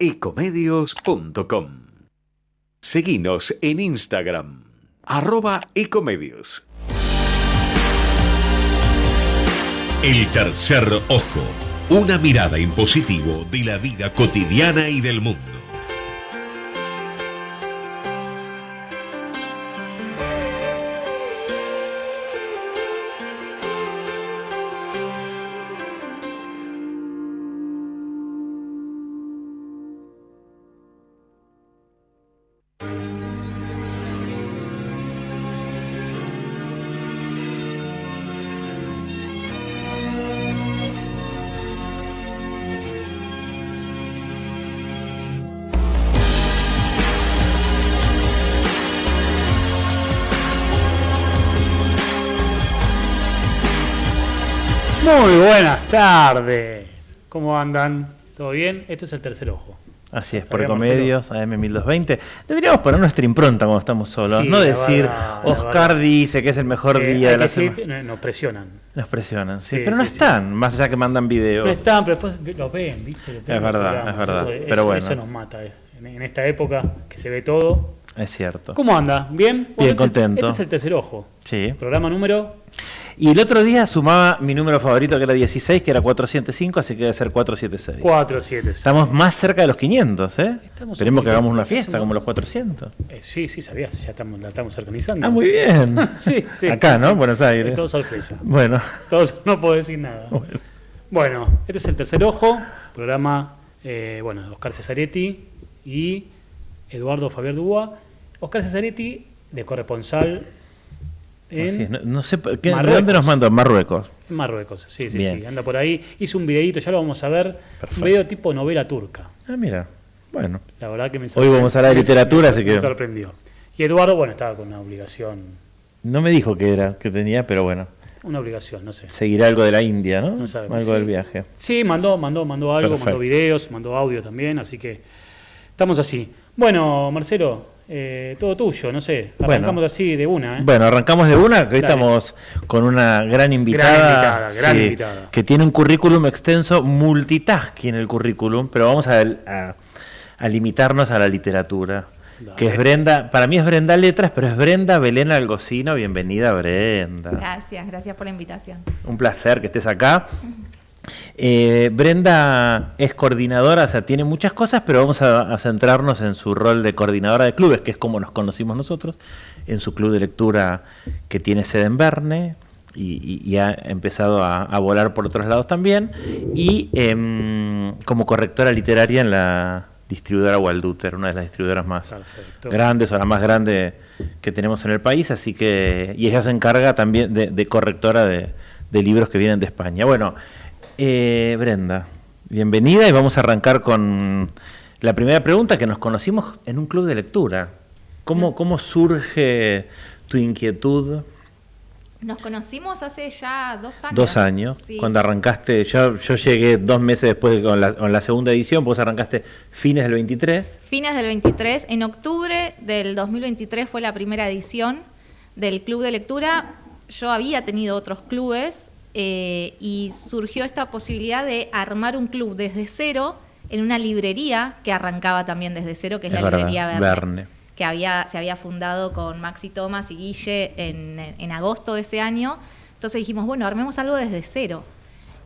ecomedios.com. Seguinos en Instagram, @ecomedios. El tercer ojo, una mirada en positivo de la vida cotidiana y del mundo. Muy buenas tardes. ¿Cómo andan? ¿Todo bien? Esto es El Tercer Ojo. Así es, por Ecomedios, AM1220. Deberíamos poner nuestra impronta cuando estamos solos. Sí, no decir, verdad, Oscar dice que es el mejor día de la semana. Nos presionan. Nos presionan, sí, Sí, pero no sí, están, más allá que mandan videos. No están, pero después lo ven, ¿viste? Lo ven, Es verdad, es verdad. Pero bueno. Eso nos mata en esta época que se ve todo. Es cierto. ¿Cómo anda? ¿Bien? Bien, contento. Este es El Tercer Ojo. Sí. Programa número... Y el otro día sumaba mi número favorito, que era 16, que era 405, así que debe ser 476. 476. Estamos más cerca de los 500, ¿eh? Esperemos que hagamos una fiesta estamos... como los 400. Sí, sabías, ya la estamos organizando. Ah, muy bien. Sí. Acá, ¿no? Sí. Buenos Aires. Es todo sorpresa. Bueno. Todos, no puedo decir nada. Bueno, este es El Tercer Ojo, programa, Oscar Cesaretti y Eduardo Fabián Dúa. Oscar Cesaretti, de corresponsal en no sé, ¿de dónde nos mandó? Marruecos. En Marruecos, sí, Bien. anda por ahí. Hizo un videito, ya lo vamos a ver. Perfecto. Un video tipo novela turca. Ah, mira, bueno. La verdad que me Hoy vamos a hablar de literatura, así que... Me sorprendió. Y Eduardo, estaba con una obligación. No me dijo que tenía, pero bueno. Una obligación, no sé. Seguirá algo de la India, ¿no? No sabemos. Algo del viaje. Sí, mandó algo, Perfecto. mandó videos, mandó audio también, así que estamos así. Bueno, Marcelo, todo tuyo, no sé. Arrancamos así de una, ¿eh? Bueno, arrancamos de una, que hoy Dale. estamos con una gran invitada. Gran invitada. Que tiene un currículum extenso, multitasking el currículum, pero vamos a limitarnos a la literatura. Dale. Que es Brenda, para mí es Brenda Letras, pero es Brenda Belén Algocino. Bienvenida, Brenda. Gracias por la invitación. Un placer que estés acá. Brenda es coordinadora, o sea, tiene muchas cosas, pero vamos a centrarnos en su rol de coordinadora de clubes, que es como nos conocimos nosotros, en su club de lectura que tiene sede en Verne y ha empezado a volar por otros lados también, y como correctora literaria en la distribuidora Walduter, una de las distribuidoras más grandes o la más grande que tenemos en el país, así que, y ella se encarga también de correctora de libros que vienen de España. Bueno, Brenda, bienvenida y vamos a arrancar con la primera pregunta, que nos conocimos en un club de lectura. ¿Cómo surge tu inquietud? Nos conocimos hace ya 2 años. 2 años, sí. Cuando arrancaste, yo llegué 2 meses después con la segunda edición, vos arrancaste fines del 23. Fines del 23, en octubre del 2023 fue la primera edición del club de lectura. Yo había tenido otros clubes y surgió esta posibilidad de armar un club desde cero en una librería que arrancaba también desde cero, que es la librería Verne. Que se había fundado con Maxi Thomas y Guille en agosto de ese año. Entonces dijimos, bueno, armemos algo desde cero.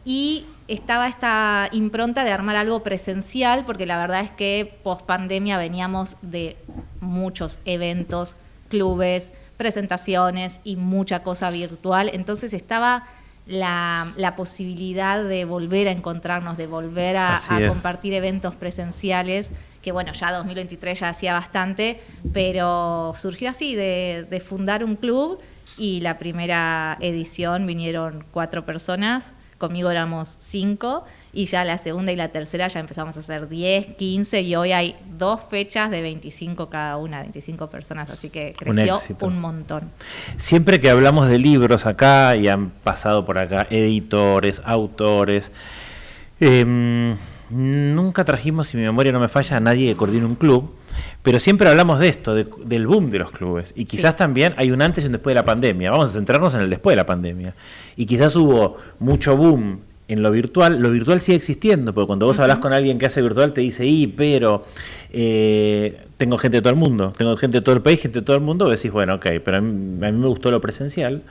Y estaba esta impronta de armar algo presencial, porque la verdad es que post pandemia veníamos de muchos eventos, clubes, presentaciones y mucha cosa virtual. Entonces estaba la posibilidad de volver a encontrarnos, de volver a compartir eventos presenciales, que bueno, ya 2023 ya hacía bastante, pero surgió así, de fundar un club, y la primera edición vinieron 4 personas, conmigo éramos 5, y ya la segunda y la tercera ya empezamos a hacer 10, 15, y hoy hay 2 fechas de 25 cada una, 25 personas, así que creció un montón. Siempre que hablamos de libros acá, y han pasado por acá editores, autores, nunca trajimos, si mi memoria no me falla, a nadie que coordine un club, pero siempre hablamos de esto, del boom de los clubes, y quizás también hay un antes y un después de la pandemia. Vamos a centrarnos en el después de la pandemia, y quizás hubo mucho boom en lo virtual sigue existiendo, porque cuando vos hablas con alguien que hace virtual te dice, pero tengo gente de todo el mundo, tengo gente de todo el país, gente de todo el mundo, vos decís, bueno, ok, pero a mí me gustó lo presencial,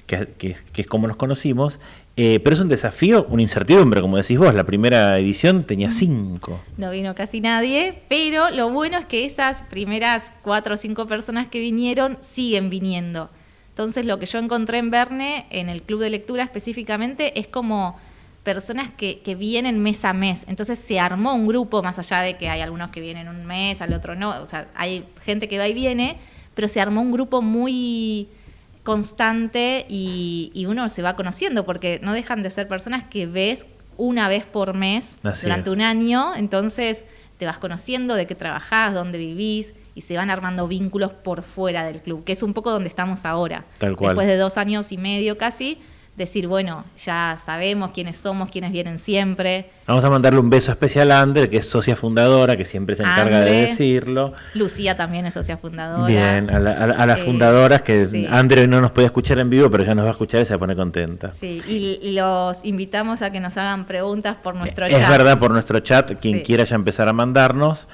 que es como nos conocimos, pero es un desafío, una incertidumbre, como decís vos, la primera edición tenía 5. No vino casi nadie, pero lo bueno es que esas primeras 4 o 5 personas que vinieron siguen viniendo. Entonces lo que yo encontré en Verne, en el club de lectura específicamente, es como personas que vienen mes a mes. Entonces se armó un grupo, más allá de que hay algunos que vienen un mes, al otro no, o sea, hay gente que va y viene, pero se armó un grupo muy constante y uno se va conociendo, porque no dejan de ser personas que ves una vez por mes durante un año, entonces te vas conociendo de qué trabajás, dónde vivís, y se van armando vínculos por fuera del club, que es un poco donde estamos ahora. Tal cual. Después de 2 años y medio casi, decir, bueno, ya sabemos quiénes somos, quiénes vienen siempre. Vamos a mandarle un beso especial a Ander, que es socia fundadora, que siempre se encarga de decirlo. Lucía también es socia fundadora. Bien, a las fundadoras, que sí. Ander hoy no nos puede escuchar en vivo, pero ya nos va a escuchar y se va a poner contenta. Sí, y los invitamos a que nos hagan preguntas por nuestro chat. Es verdad, por nuestro chat, quien quiera ya empezar a mandarnos.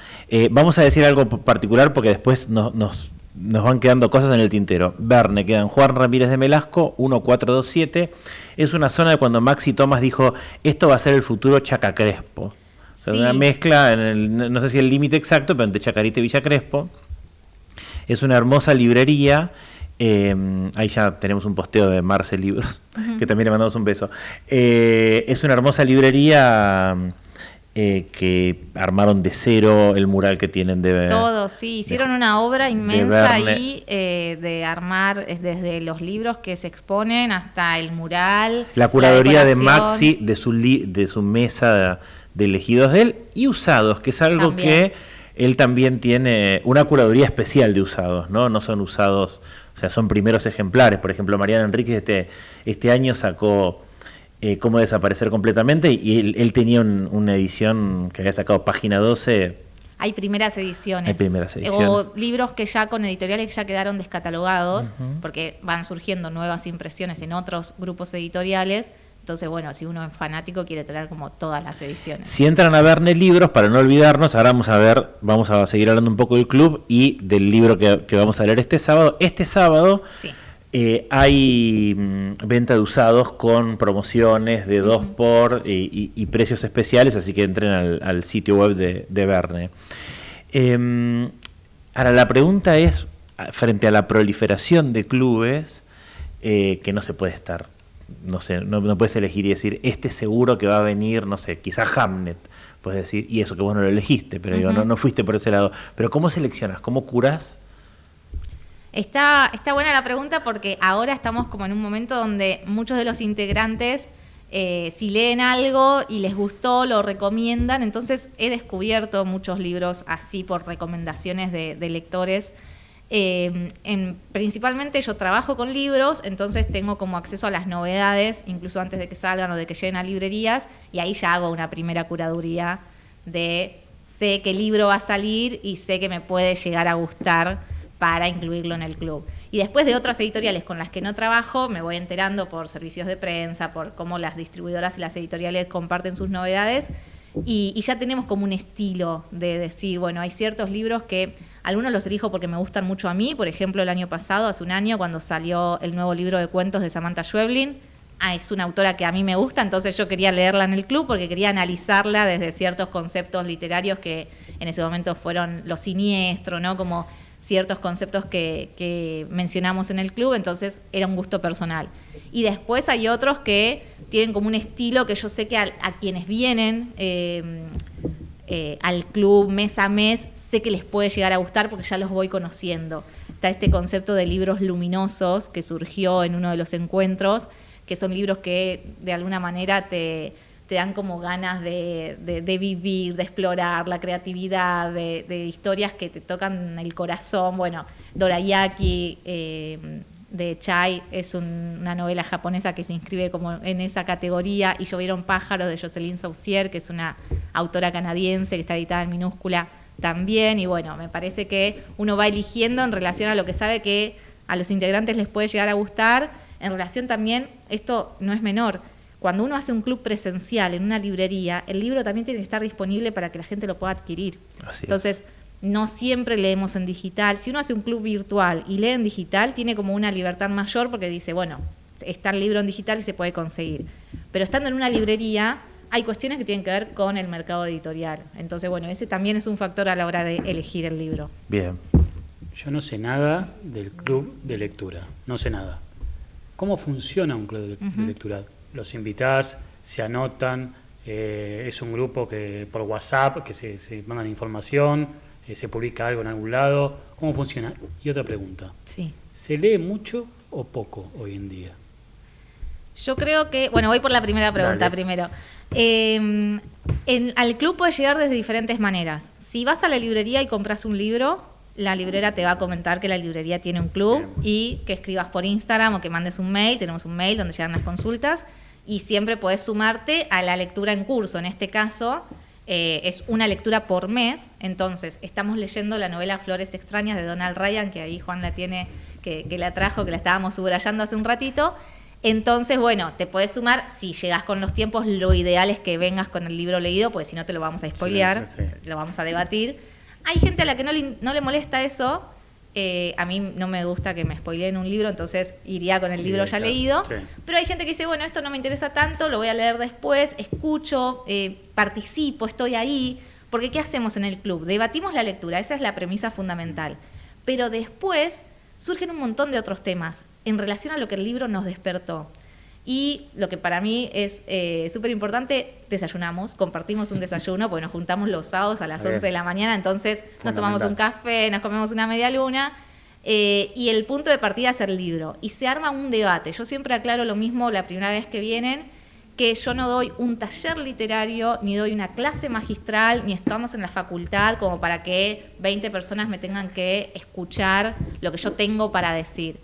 Vamos a decir algo particular porque después nos van quedando cosas en el tintero. Verne, quedan Juan Ramírez de Melasco, 1427. Es una zona de cuando Maxi Thomas dijo, esto va a ser el futuro Chaca Crespo. O sea, una mezcla, no sé si el límite exacto, pero entre Chacarita y Villa Crespo. Es una hermosa librería. Ahí ya tenemos un posteo de Marce Libros, que también le mandamos un beso. Es una hermosa librería que armaron de cero el mural que tienen de... Todo, sí, hicieron una obra inmensa ahí de armar desde los libros que se exponen hasta el mural. La curaduría de Maxi, de su mesa de elegidos de él, y usados, que es algo que él también tiene, una curaduría especial de usados, ¿no? No son usados, o sea, son primeros ejemplares. Por ejemplo, Mariana Enríquez este año sacó Cómo desaparecer completamente, y él tenía una edición que había sacado Página 12. Hay primeras ediciones. O libros que ya con editoriales que ya quedaron descatalogados, porque van surgiendo nuevas impresiones en otros grupos editoriales. Entonces, bueno, si uno es fanático quiere tener como todas las ediciones. Si entran a Verne Libros, para no olvidarnos, ahora vamos a seguir hablando un poco del club y del libro que vamos a leer este sábado. Este sábado... Sí. Hay venta de usados con promociones de 2x y precios especiales, así que entren al sitio web de Verne. Ahora, la pregunta es, frente a la proliferación de clubes, que no se puede estar, no sé, no puedes elegir y decir, este seguro que va a venir, no sé, quizás Hamnet, puedes decir, y eso que vos no lo elegiste, pero digo, no fuiste por ese lado. Pero ¿cómo seleccionas? ¿Cómo curás? Está buena la pregunta, porque ahora estamos como en un momento donde muchos de los integrantes, si leen algo y les gustó, lo recomiendan. Entonces he descubierto muchos libros así por recomendaciones de lectores. Principalmente yo trabajo con libros, entonces tengo como acceso a las novedades, incluso antes de que salgan o de que lleguen a librerías, y ahí ya hago una primera curaduría de sé qué libro va a salir y sé que me puede llegar a gustar para incluirlo en el club. Y después de otras editoriales con las que no trabajo, me voy enterando por servicios de prensa, por cómo las distribuidoras y las editoriales comparten sus novedades, y ya tenemos como un estilo de decir, bueno, hay ciertos libros que algunos los elijo porque me gustan mucho a mí. Por ejemplo, el año pasado, hace un año, cuando salió el nuevo libro de cuentos de Samantha Schweblin, es una autora que a mí me gusta, entonces yo quería leerla en el club porque quería analizarla desde ciertos conceptos literarios que en ese momento fueron lo siniestro, ¿no? Como ciertos conceptos que mencionamos en el club, entonces era un gusto personal. Y después hay otros que tienen como un estilo que yo sé que a quienes vienen al club mes a mes, sé que les puede llegar a gustar porque ya los voy conociendo. Está este concepto de libros luminosos que surgió en uno de los encuentros, que son libros que de alguna manera te dan como ganas de vivir, de explorar la creatividad, de historias que te tocan el corazón. Bueno, Dorayaki de Chai es una novela japonesa que se inscribe como en esa categoría, y Llovieron pájaros de Jocelyn Saucier, que es una autora canadiense que está editada en minúscula también. Y bueno, me parece que uno va eligiendo en relación a lo que sabe que a los integrantes les puede llegar a gustar, en relación también, esto no es menor, cuando uno hace un club presencial en una librería, el libro también tiene que estar disponible para que la gente lo pueda adquirir. Entonces, no siempre leemos en digital. Si uno hace un club virtual y lee en digital, tiene como una libertad mayor porque dice, bueno, está el libro en digital y se puede conseguir. Pero estando en una librería, hay cuestiones que tienen que ver con el mercado editorial. Entonces, bueno, ese también es un factor a la hora de elegir el libro. Bien. Yo no sé nada del club de lectura, no sé nada. ¿Cómo funciona un club de lectura? ¿Los invitás, se anotan, es un grupo que por WhatsApp, que se mandan información, se publica algo en algún lado? ¿Cómo funciona? Y otra pregunta, Sí. ¿se lee mucho o poco hoy en día? Yo creo que, bueno, voy por la primera pregunta primero. Al club puedes llegar desde diferentes maneras. Si vas a la librería y compras un libro, la librera te va a comentar que la librería tiene un club y que escribas por Instagram o que mandes un mail. Tenemos un mail donde llegan las consultas y siempre podés sumarte a la lectura en curso. En este caso, es una lectura por mes. Entonces, estamos leyendo la novela Flores Extrañas de Donald Ryan, que ahí Juan la tiene, que la trajo, que la estábamos subrayando hace un ratito. Entonces, bueno, te podés sumar. Si llegás con los tiempos, lo ideal es que vengas con el libro leído, porque si no te lo vamos a spoilear, lo vamos a debatir. Hay gente a la que no le molesta eso. A mí no me gusta que me spoileen un libro, entonces iría con el libro ya leído. Sí. Pero hay gente que dice, bueno, esto no me interesa tanto, lo voy a leer después, escucho, participo, estoy ahí. Porque ¿qué hacemos en el club? Debatimos la lectura, esa es la premisa fundamental. Pero después surgen un montón de otros temas en relación a lo que el libro nos despertó. Y lo que para mí es súper importante, desayunamos, compartimos un desayuno, porque nos juntamos los sábados a las 11 de la mañana, entonces nos tomamos un café, nos comemos una media luna, y el punto de partida es el libro. Y se arma un debate. Yo siempre aclaro lo mismo la primera vez que vienen, que yo no doy un taller literario, ni doy una clase magistral, ni estamos en la facultad como para que 20 personas me tengan que escuchar lo que yo tengo para decir.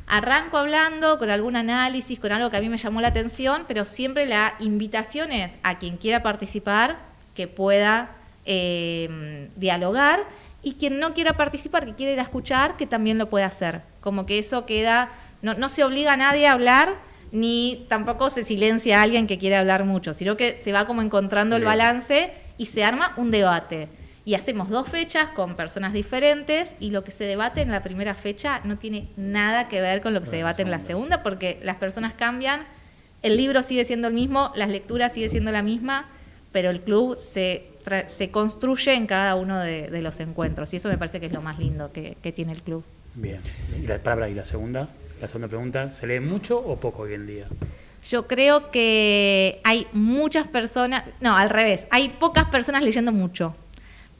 Arranco hablando con algún análisis, con algo que a mí me llamó la atención, pero siempre la invitación es a quien quiera participar, que pueda dialogar, y quien no quiera participar, que quiera ir a escuchar, que también lo pueda hacer. Como que eso queda, no se obliga a nadie a hablar, ni tampoco se silencia a alguien que quiere hablar mucho, sino que se va como encontrando el balance y se arma un debate. Y hacemos 2 fechas con personas diferentes y lo que se debate en la primera fecha no tiene nada que ver con lo que se debate en la segunda, porque las personas cambian, el libro sigue siendo el mismo, las lecturas sigue siendo la misma, pero el club se construye en cada uno de los encuentros y eso me parece que es lo más lindo que tiene el club. Bien. ¿Y la segunda pregunta, ¿se lee mucho o poco hoy en día? Yo creo que hay muchas personas, no, al revés, hay pocas personas leyendo mucho.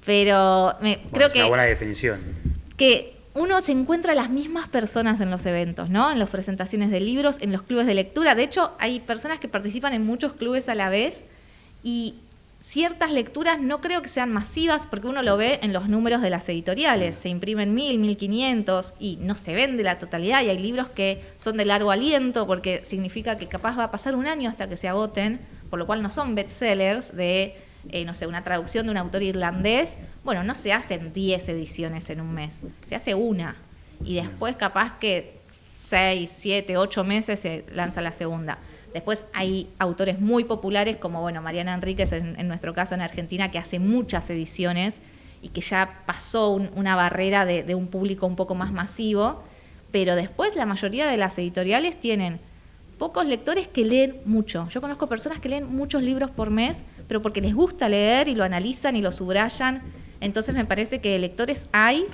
Pero creo que... Es una buena definición. Que uno se encuentra a las mismas personas en los eventos, ¿no? En las presentaciones de libros, en los clubes de lectura. De hecho, hay personas que participan en muchos clubes a la vez y ciertas lecturas no creo que sean masivas porque uno lo ve en los números de las editoriales. Se imprimen 1000, 1500 y no se vende la totalidad. Y hay libros que son de largo aliento porque significa que capaz va a pasar un año hasta que se agoten, por lo cual no son bestsellers de... no sé, una traducción de un autor irlandés, bueno, no se hacen 10 ediciones en un mes, se hace una. Y después capaz que 6, 7, 8 meses se lanza la segunda. Después hay autores muy populares como, bueno, Mariana Enríquez en nuestro caso en Argentina, que hace muchas ediciones y que ya pasó una barrera de un público un poco más masivo, pero después la mayoría de las editoriales tienen pocos lectores que leen mucho. Yo conozco personas que leen muchos libros por mes, pero porque les gusta leer y lo analizan y lo subrayan. Entonces me parece que lectores hay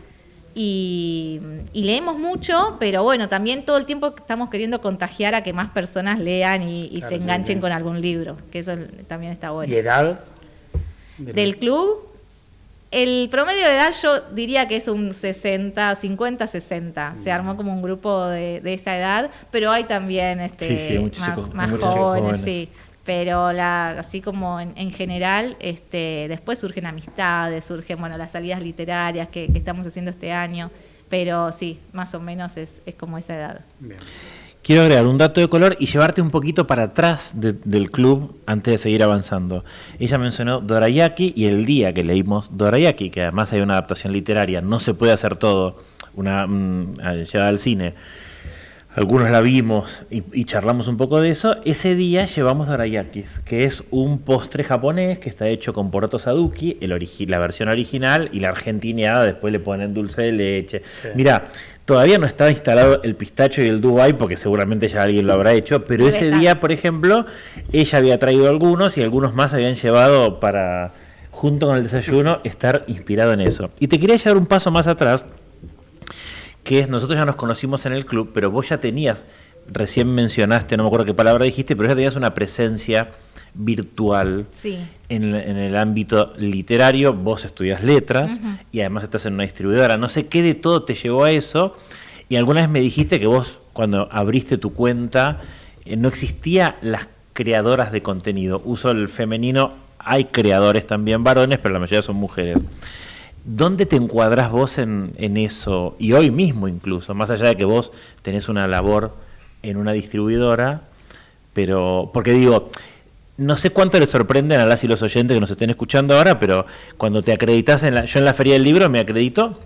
y leemos mucho, pero bueno, también todo el tiempo estamos queriendo contagiar a que más personas lean y claro, se enganchen con algún libro, que eso también está bueno. ¿Y edad? Del club, el promedio de edad yo diría que es un 50, 60. Se armó como un grupo de esa edad, pero hay también más jóvenes, sí. Pero así como en general, después surgen amistades, surgen las salidas literarias que estamos haciendo este año, pero sí, más o menos es como esa edad. Bien. Quiero agregar un dato de color y llevarte un poquito para atrás del club antes de seguir avanzando. Ella mencionó Dorayaki y el día que leímos Dorayaki, que además hay una adaptación literaria, no se puede hacer todo, llevada al cine. algunos la vimos y charlamos un poco de eso. Ese día llevamos dorayakis, que es un postre japonés que está hecho con poroto saduki, la versión original, y la argentineada, después le ponen dulce de leche. Sí. Mirá, todavía no está instalado el pistacho y el Dubai, porque seguramente ya alguien lo habrá hecho, pero ese día, por ejemplo, ella había traído algunos y algunos más habían llevado para, junto con el desayuno, estar inspirado en eso. Y te quería llevar un paso más atrás, que es, nosotros ya nos conocimos en el club, pero vos ya tenías, recién mencionaste, no me acuerdo qué palabra dijiste, pero ya tenías una presencia virtual en el ámbito literario. Vos estudias letras y además estás en una distribuidora. No sé qué de todo te llevó a eso, y alguna vez me dijiste que vos, cuando abriste tu cuenta, no existía las creadoras de contenido. Uso el femenino, hay creadores también varones, pero la mayoría son mujeres. ¿Dónde te encuadrás vos en eso? Y hoy mismo incluso, más allá de que vos tenés una labor en una distribuidora, pero, porque digo, no sé cuánto les sorprenden a las y los oyentes que nos estén escuchando ahora, pero cuando te acreditas, yo en la Feria del Libro me acredito,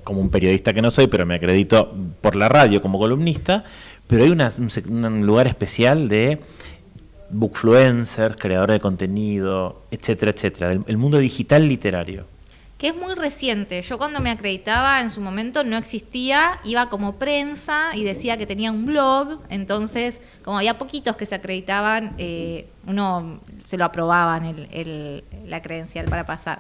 como un periodista que no soy, pero me acredito por la radio como columnista, pero hay un lugar especial de bookfluencers, creadores de contenido, etcétera, etcétera, el mundo digital literario. Que es muy reciente. Yo cuando me acreditaba en su momento no existía, iba como prensa y decía que tenía un blog, entonces como había poquitos que se acreditaban, uno se lo aprobaban la credencial para pasar.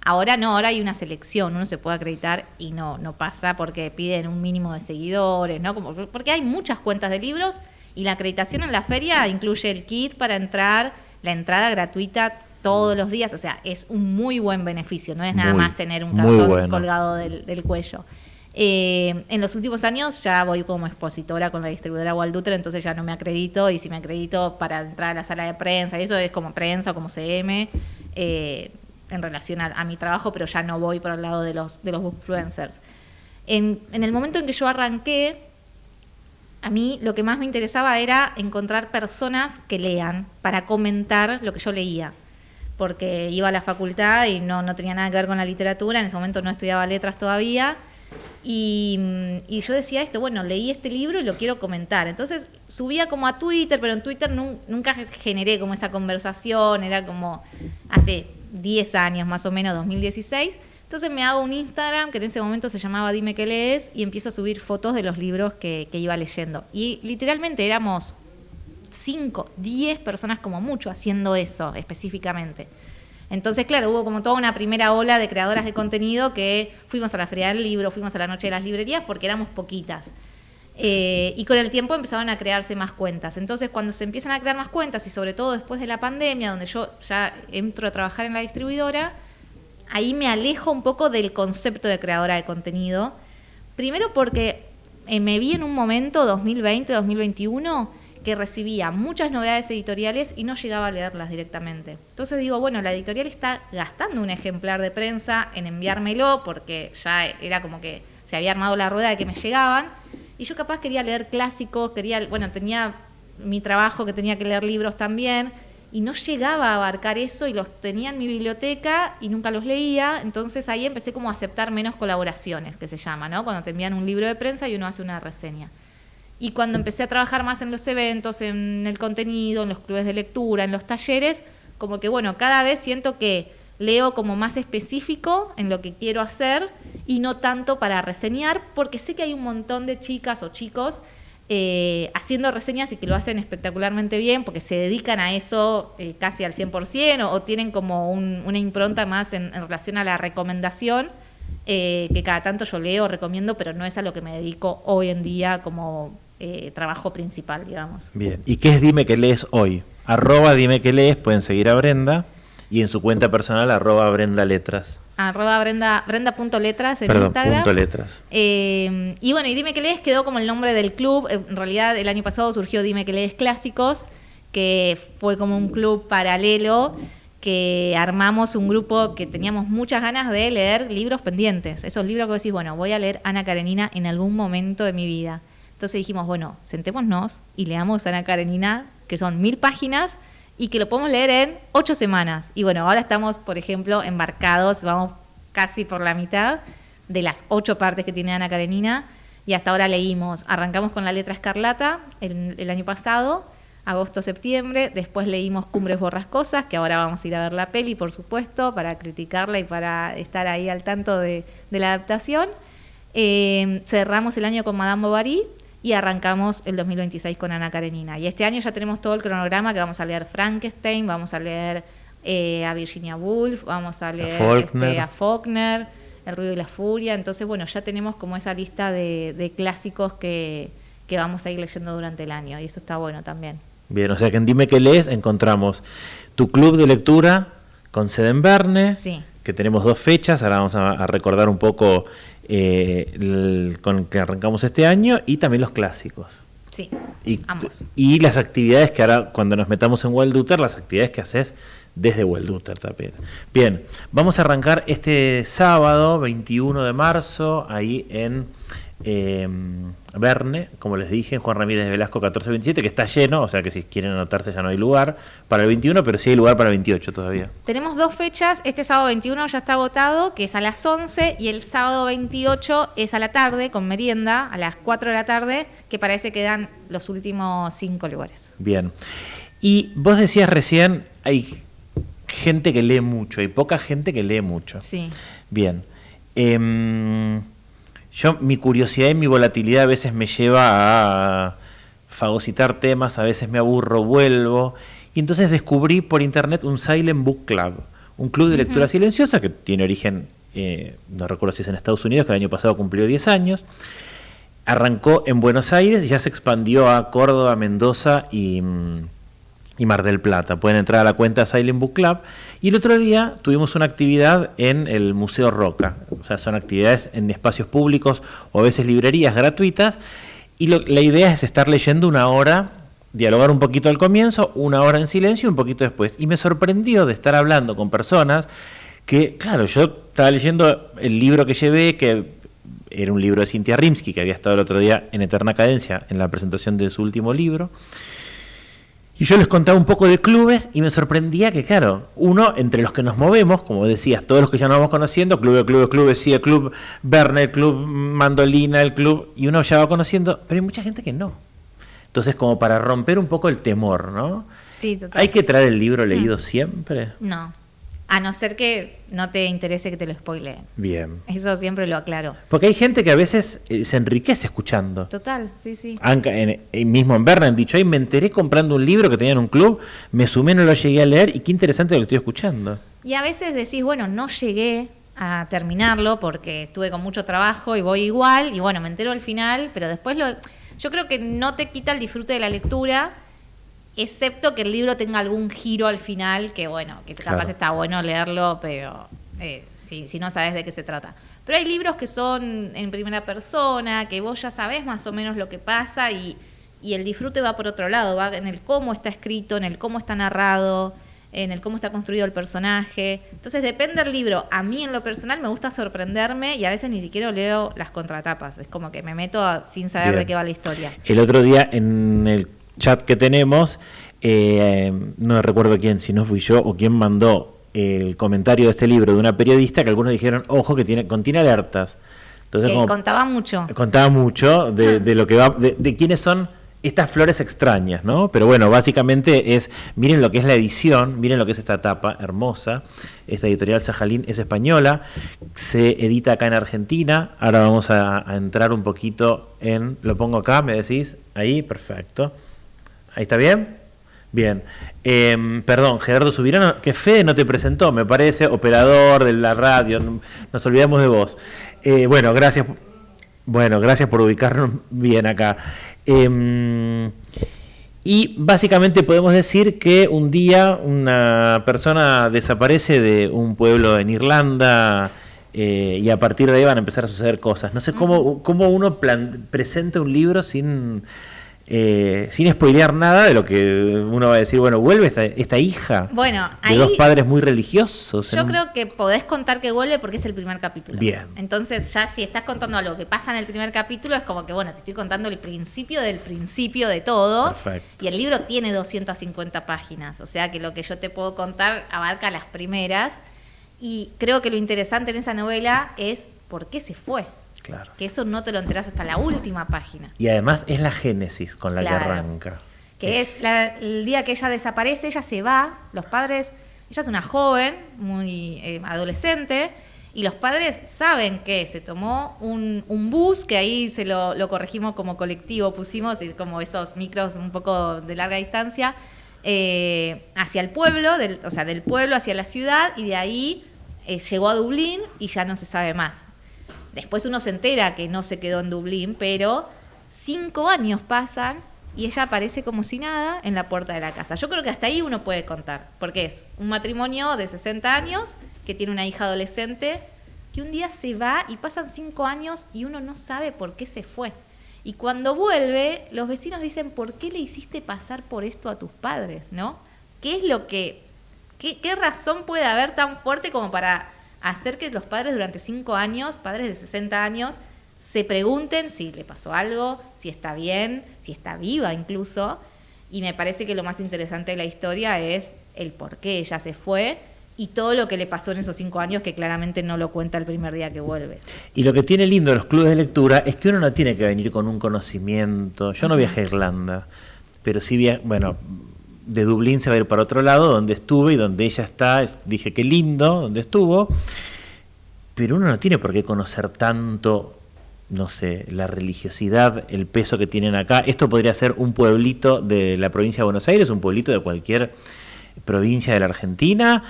Ahora no, ahora hay una selección, uno se puede acreditar y no pasa porque piden un mínimo de seguidores, ¿no? Porque hay muchas cuentas de libros y la acreditación en la feria incluye el kit para entrar, la entrada gratuita todos los días, o sea, es un muy buen beneficio, no es nada más tener un cartón colgado del cuello. En los últimos años ya voy como expositora con la distribuidora Walduter, entonces ya no me acredito, y si me acredito para entrar a la sala de prensa, y eso es como prensa o como CM, en relación a mi trabajo, pero ya no voy por el lado de los bookfluencers. En el momento en que yo arranqué, a mí lo que más me interesaba era encontrar personas que lean para comentar lo que yo leía, porque iba a la facultad y no tenía nada que ver con la literatura, en ese momento no estudiaba letras todavía, y yo decía esto, bueno, leí este libro y lo quiero comentar. Entonces subía como a Twitter, pero en Twitter nunca generé como esa conversación, era como hace 10 años más o menos, 2016. Entonces me hago un Instagram que en ese momento se llamaba Dime qué lees y empiezo a subir fotos de los libros que iba leyendo. Y literalmente éramos 5, 10 personas como mucho haciendo eso específicamente. Entonces, claro, hubo como toda una primera ola de creadoras de contenido que fuimos a la Feria del Libro, fuimos a la Noche de las Librerías porque éramos poquitas. Y con el tiempo empezaron a crearse más cuentas. Entonces, cuando se empiezan a crear más cuentas, y sobre todo después de la pandemia, donde yo ya entro a trabajar en la distribuidora, ahí me alejo un poco del concepto de creadora de contenido. Primero porque me vi en un momento, 2020, 2021, que recibía muchas novedades editoriales y no llegaba a leerlas directamente. Entonces digo, bueno, la editorial está gastando un ejemplar de prensa en enviármelo porque ya era como que se había armado la rueda de que me llegaban, y yo capaz quería leer clásicos, tenía mi trabajo que tenía que leer libros también, y no llegaba a abarcar eso y los tenía en mi biblioteca y nunca los leía. Entonces ahí empecé como a aceptar menos colaboraciones, que se llama, ¿no? Cuando te envían un libro de prensa y uno hace una reseña. Y cuando empecé a trabajar más en los eventos, en el contenido, en los clubes de lectura, en los talleres, como que bueno, cada vez siento que leo como más específico en lo que quiero hacer y no tanto para reseñar, porque sé que hay un montón de chicas o chicos haciendo reseñas y que lo hacen espectacularmente bien porque se dedican a eso casi al 100% o tienen como una impronta más en relación a la recomendación, que cada tanto yo leo, recomiendo, pero no es a lo que me dedico hoy en día como trabajo principal, digamos. Bien, ¿y qué es Dime qué lees hoy? @Dime qué lees, pueden seguir a Brenda, y en su cuenta personal @BrendaLetras. Brenda.letras en Instagram. .letras. Y bueno, y Dime qué lees quedó como el nombre del club. En realidad el año pasado surgió Dime qué lees Clásicos, que fue como un club paralelo que armamos un grupo que teníamos muchas ganas de leer libros pendientes. Esos libros que decís, bueno, voy a leer Ana Karenina en algún momento de mi vida. Entonces dijimos, bueno, sentémonos y leamos Ana Karenina, que son 1000 páginas, y que lo podemos leer en 8 semanas. Y bueno, ahora estamos, por ejemplo, embarcados, vamos casi por la mitad de las 8 partes que tiene Ana Karenina, y hasta ahora arrancamos con La Letra Escarlata el año pasado, agosto-septiembre, después leímos Cumbres Borrascosas, que ahora vamos a ir a ver la peli, por supuesto, para criticarla y para estar ahí al tanto de la adaptación. Cerramos el año con Madame Bovary y arrancamos el 2026 con Ana Karenina. Y este año ya tenemos todo el cronograma, que vamos a leer Frankenstein, vamos a leer a Virginia Woolf, vamos a leer a Faulkner, El ruido y la furia. Entonces, bueno, ya tenemos como esa lista de clásicos que vamos a ir leyendo durante el año, y eso está bueno también. Bien, o sea que en Dime qué lees encontramos tu club de lectura con sede en Verne, Sí. que tenemos 2 fechas, ahora vamos a recordar un poco con el que arrancamos este año, y también los clásicos. Sí, Y, ambos. y las actividades que ahora, cuando nos metamos en Walduter, las actividades que haces desde Walduter también. Bien, vamos a arrancar este sábado, 21 de marzo, ahí en Verne, como les dije, en Juan Ramírez de Velasco 1427, que está lleno, o sea que si quieren anotarse ya no hay lugar para el 21, pero sí hay lugar para el 28 todavía. Tenemos 2 fechas, este sábado 21 ya está agotado, que es a las 11, y el sábado 28 es a la tarde, con merienda, a las 4 de la tarde, que parece que dan los últimos 5 lugares. Bien, y vos decías recién, hay gente que lee mucho, hay poca gente que lee mucho. Sí. Bien. Mi curiosidad y mi volatilidad a veces me lleva a fagocitar temas, a veces me aburro, vuelvo. Y entonces descubrí por internet un Silent Book Club, un club de lectura silenciosa que tiene origen, no recuerdo si es en Estados Unidos, que el año pasado cumplió 10 años. Arrancó en Buenos Aires y ya se expandió a Córdoba, Mendoza y Mar del Plata. Pueden entrar a la cuenta Silent Book Club. Y el otro día tuvimos una actividad en el Museo Roca. O sea, son actividades en espacios públicos o a veces librerías gratuitas. Y la idea es estar leyendo 1 hora, dialogar un poquito al comienzo, 1 hora en silencio y un poquito después. Y me sorprendió de estar hablando con personas que, claro, yo estaba leyendo el libro que llevé, que era un libro de Cynthia Rimsky, que había estado el otro día en Eterna Cadencia en la presentación de su último libro. Y yo les contaba un poco de clubes y me sorprendía que, claro, uno entre los que nos movemos, como decías, todos los que ya nos vamos conociendo, clubes, sí, el club Verne, el club Mandolina, el club, y uno ya va conociendo, pero hay mucha gente que no. Entonces, como para romper un poco el temor, ¿no? Sí, total. ¿Hay que traer el libro leído siempre? No, a no ser que no te interese que te lo spoileen. Bien. Eso siempre lo aclaro. Porque hay gente que a veces se enriquece escuchando. Total, sí, sí. Mismo en Verne han dicho, ay, me enteré comprando un libro que tenía en un club, me sumé, no lo llegué a leer, y qué interesante lo que estoy escuchando. Y a veces decís, bueno, no llegué a terminarlo porque estuve con mucho trabajo y voy igual, y bueno, me entero al final, pero después yo creo que no te quita el disfrute de la lectura, excepto que el libro tenga algún giro al final, que bueno, que capaz está bueno leerlo, pero si no sabes de qué se trata. Pero hay libros que son en primera persona, que vos ya sabés más o menos lo que pasa, y el disfrute va por otro lado, va en el cómo está escrito, en el cómo está narrado, en el cómo está construido el personaje. Entonces depende del libro. A mí en lo personal me gusta sorprenderme y a veces ni siquiera leo las contratapas. Es como que me meto sin saber de qué va la historia. El otro día en el chat que tenemos, no recuerdo quién, si no fui yo o quién mandó el comentario de este libro de una periodista, que algunos dijeron, ojo, que contiene alertas. Entonces, que contaba mucho. Contaba mucho de lo que va, de quiénes son estas flores extrañas, ¿no? Pero bueno, básicamente miren lo que es la edición, miren lo que es esta tapa hermosa. Esta editorial Sajalín es española, se edita acá en Argentina. Ahora vamos a entrar un poquito lo pongo acá, me decís, ahí, perfecto. ¿Ahí está bien? Bien. Perdón, Gerardo Subirano, que Fede no te presentó, me parece, operador de la radio, nos olvidamos de vos. Bueno, gracias por ubicarnos bien acá. Y básicamente podemos decir que un día una persona desaparece de un pueblo en Irlanda y a partir de ahí van a empezar a suceder cosas. No sé cómo uno presenta un libro sin spoilear nada de lo que uno va a decir. Bueno, vuelve esta hija de dos padres muy religiosos. Yo creo que podés contar que vuelve porque es el primer capítulo. Bien. Entonces ya si estás contando algo que pasa en el primer capítulo, es como que, bueno, te estoy contando el principio del principio de todo. Perfecto. Y el libro tiene 250 páginas, o sea que lo que yo te puedo contar abarca las primeras. Y creo que lo interesante en esa novela es por qué se fue. Claro. Que eso no te lo enterás hasta la última página. Y además es la génesis con la que Claro. arranca. Que es el día que ella desaparece, ella se va, los padres, ella es una joven, muy adolescente, y los padres saben que se tomó un bus, que ahí se lo corregimos como colectivo, pusimos como esos micros un poco de larga distancia, hacia el pueblo, del pueblo hacia la ciudad, y de ahí llegó a Dublín y ya no se sabe más. Después uno se entera que no se quedó en Dublín, pero 5 años pasan y ella aparece como si nada en la puerta de la casa. Yo creo que hasta ahí uno puede contar, porque es un matrimonio de 60 años que tiene una hija adolescente que un día se va y pasan 5 años y uno no sabe por qué se fue. Y cuando vuelve, los vecinos dicen, ¿por qué le hiciste pasar por esto a tus padres? ¿No? ¿Qué es lo que... ¿Qué razón puede haber tan fuerte como para hacer que los padres durante 5 años, padres de 60 años, se pregunten si le pasó algo, si está bien, si está viva incluso? Y me parece que lo más interesante de la historia es el por qué ella se fue y todo lo que le pasó en esos 5 años, que claramente no lo cuenta el primer día que vuelve. Y lo que tiene lindo los clubes de lectura es que uno no tiene que venir con un conocimiento. Yo no viajé a Irlanda, pero sí de Dublín se va a ir para otro lado, donde estuve y donde ella está. Dije, qué lindo, donde estuvo. Pero uno no tiene por qué conocer tanto, no sé, la religiosidad, el peso que tienen acá. Esto podría ser un pueblito de la provincia de Buenos Aires, un pueblito de cualquier provincia de la Argentina,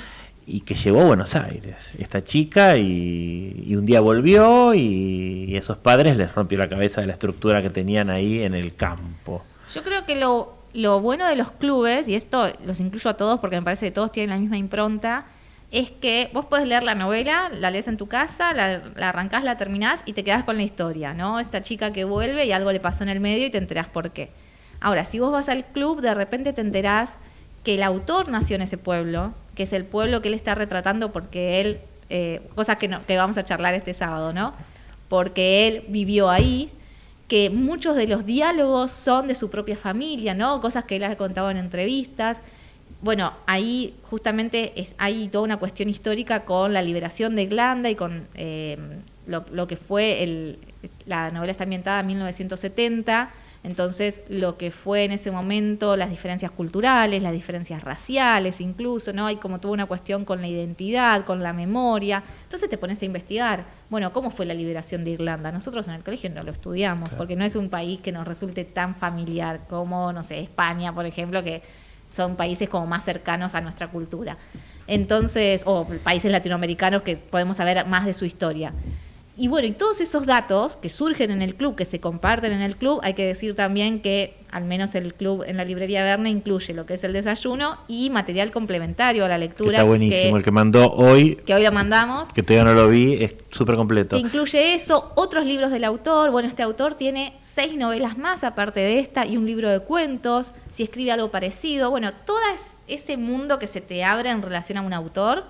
y que llegó a Buenos Aires, esta chica, y un día volvió y esos padres les rompió la cabeza de la estructura que tenían ahí en el campo. Yo creo que lo bueno de los clubes, y esto los incluyo a todos porque me parece que todos tienen la misma impronta, es que vos podés leer la novela, la lees en tu casa, la arrancás, la terminás y te quedás con la historia, ¿no? Esta chica que vuelve y algo le pasó en el medio y te enterás por qué. Ahora, si vos vas al club, de repente te enterás que el autor nació en ese pueblo, que es el pueblo que él está retratando porque él, cosas que vamos a charlar este sábado, ¿no? Porque él vivió ahí, que muchos de los diálogos son de su propia familia, ¿no? Cosas que él ha contado en entrevistas. Bueno, ahí justamente hay toda una cuestión histórica con la liberación de Irlanda y con lo que fue la novela está ambientada en 1970. Entonces, lo que fue en ese momento, las diferencias culturales, las diferencias raciales incluso, ¿no? Hay como toda una cuestión con la identidad, con la memoria. Entonces te pones a investigar, bueno, ¿cómo fue la liberación de Irlanda? Nosotros en el colegio no lo estudiamos, porque no es un país que nos resulte tan familiar como, no sé, España, por ejemplo, que son países como más cercanos a nuestra cultura. Entonces, o países latinoamericanos que podemos saber más de su historia. Y bueno, y todos esos datos que surgen en el club, que se comparten en el club, hay que decir también que al menos el club en la librería Verne incluye lo que es el desayuno y material complementario a la lectura. Que está buenísimo, el que mandó hoy. Que hoy lo mandamos. Que todavía no lo vi, es súper completo. Que incluye eso, otros libros del autor. Bueno, este autor tiene 6 novelas más aparte de esta y un libro de cuentos. Si escribe algo parecido. Bueno, todo ese mundo que se te abre en relación a un autor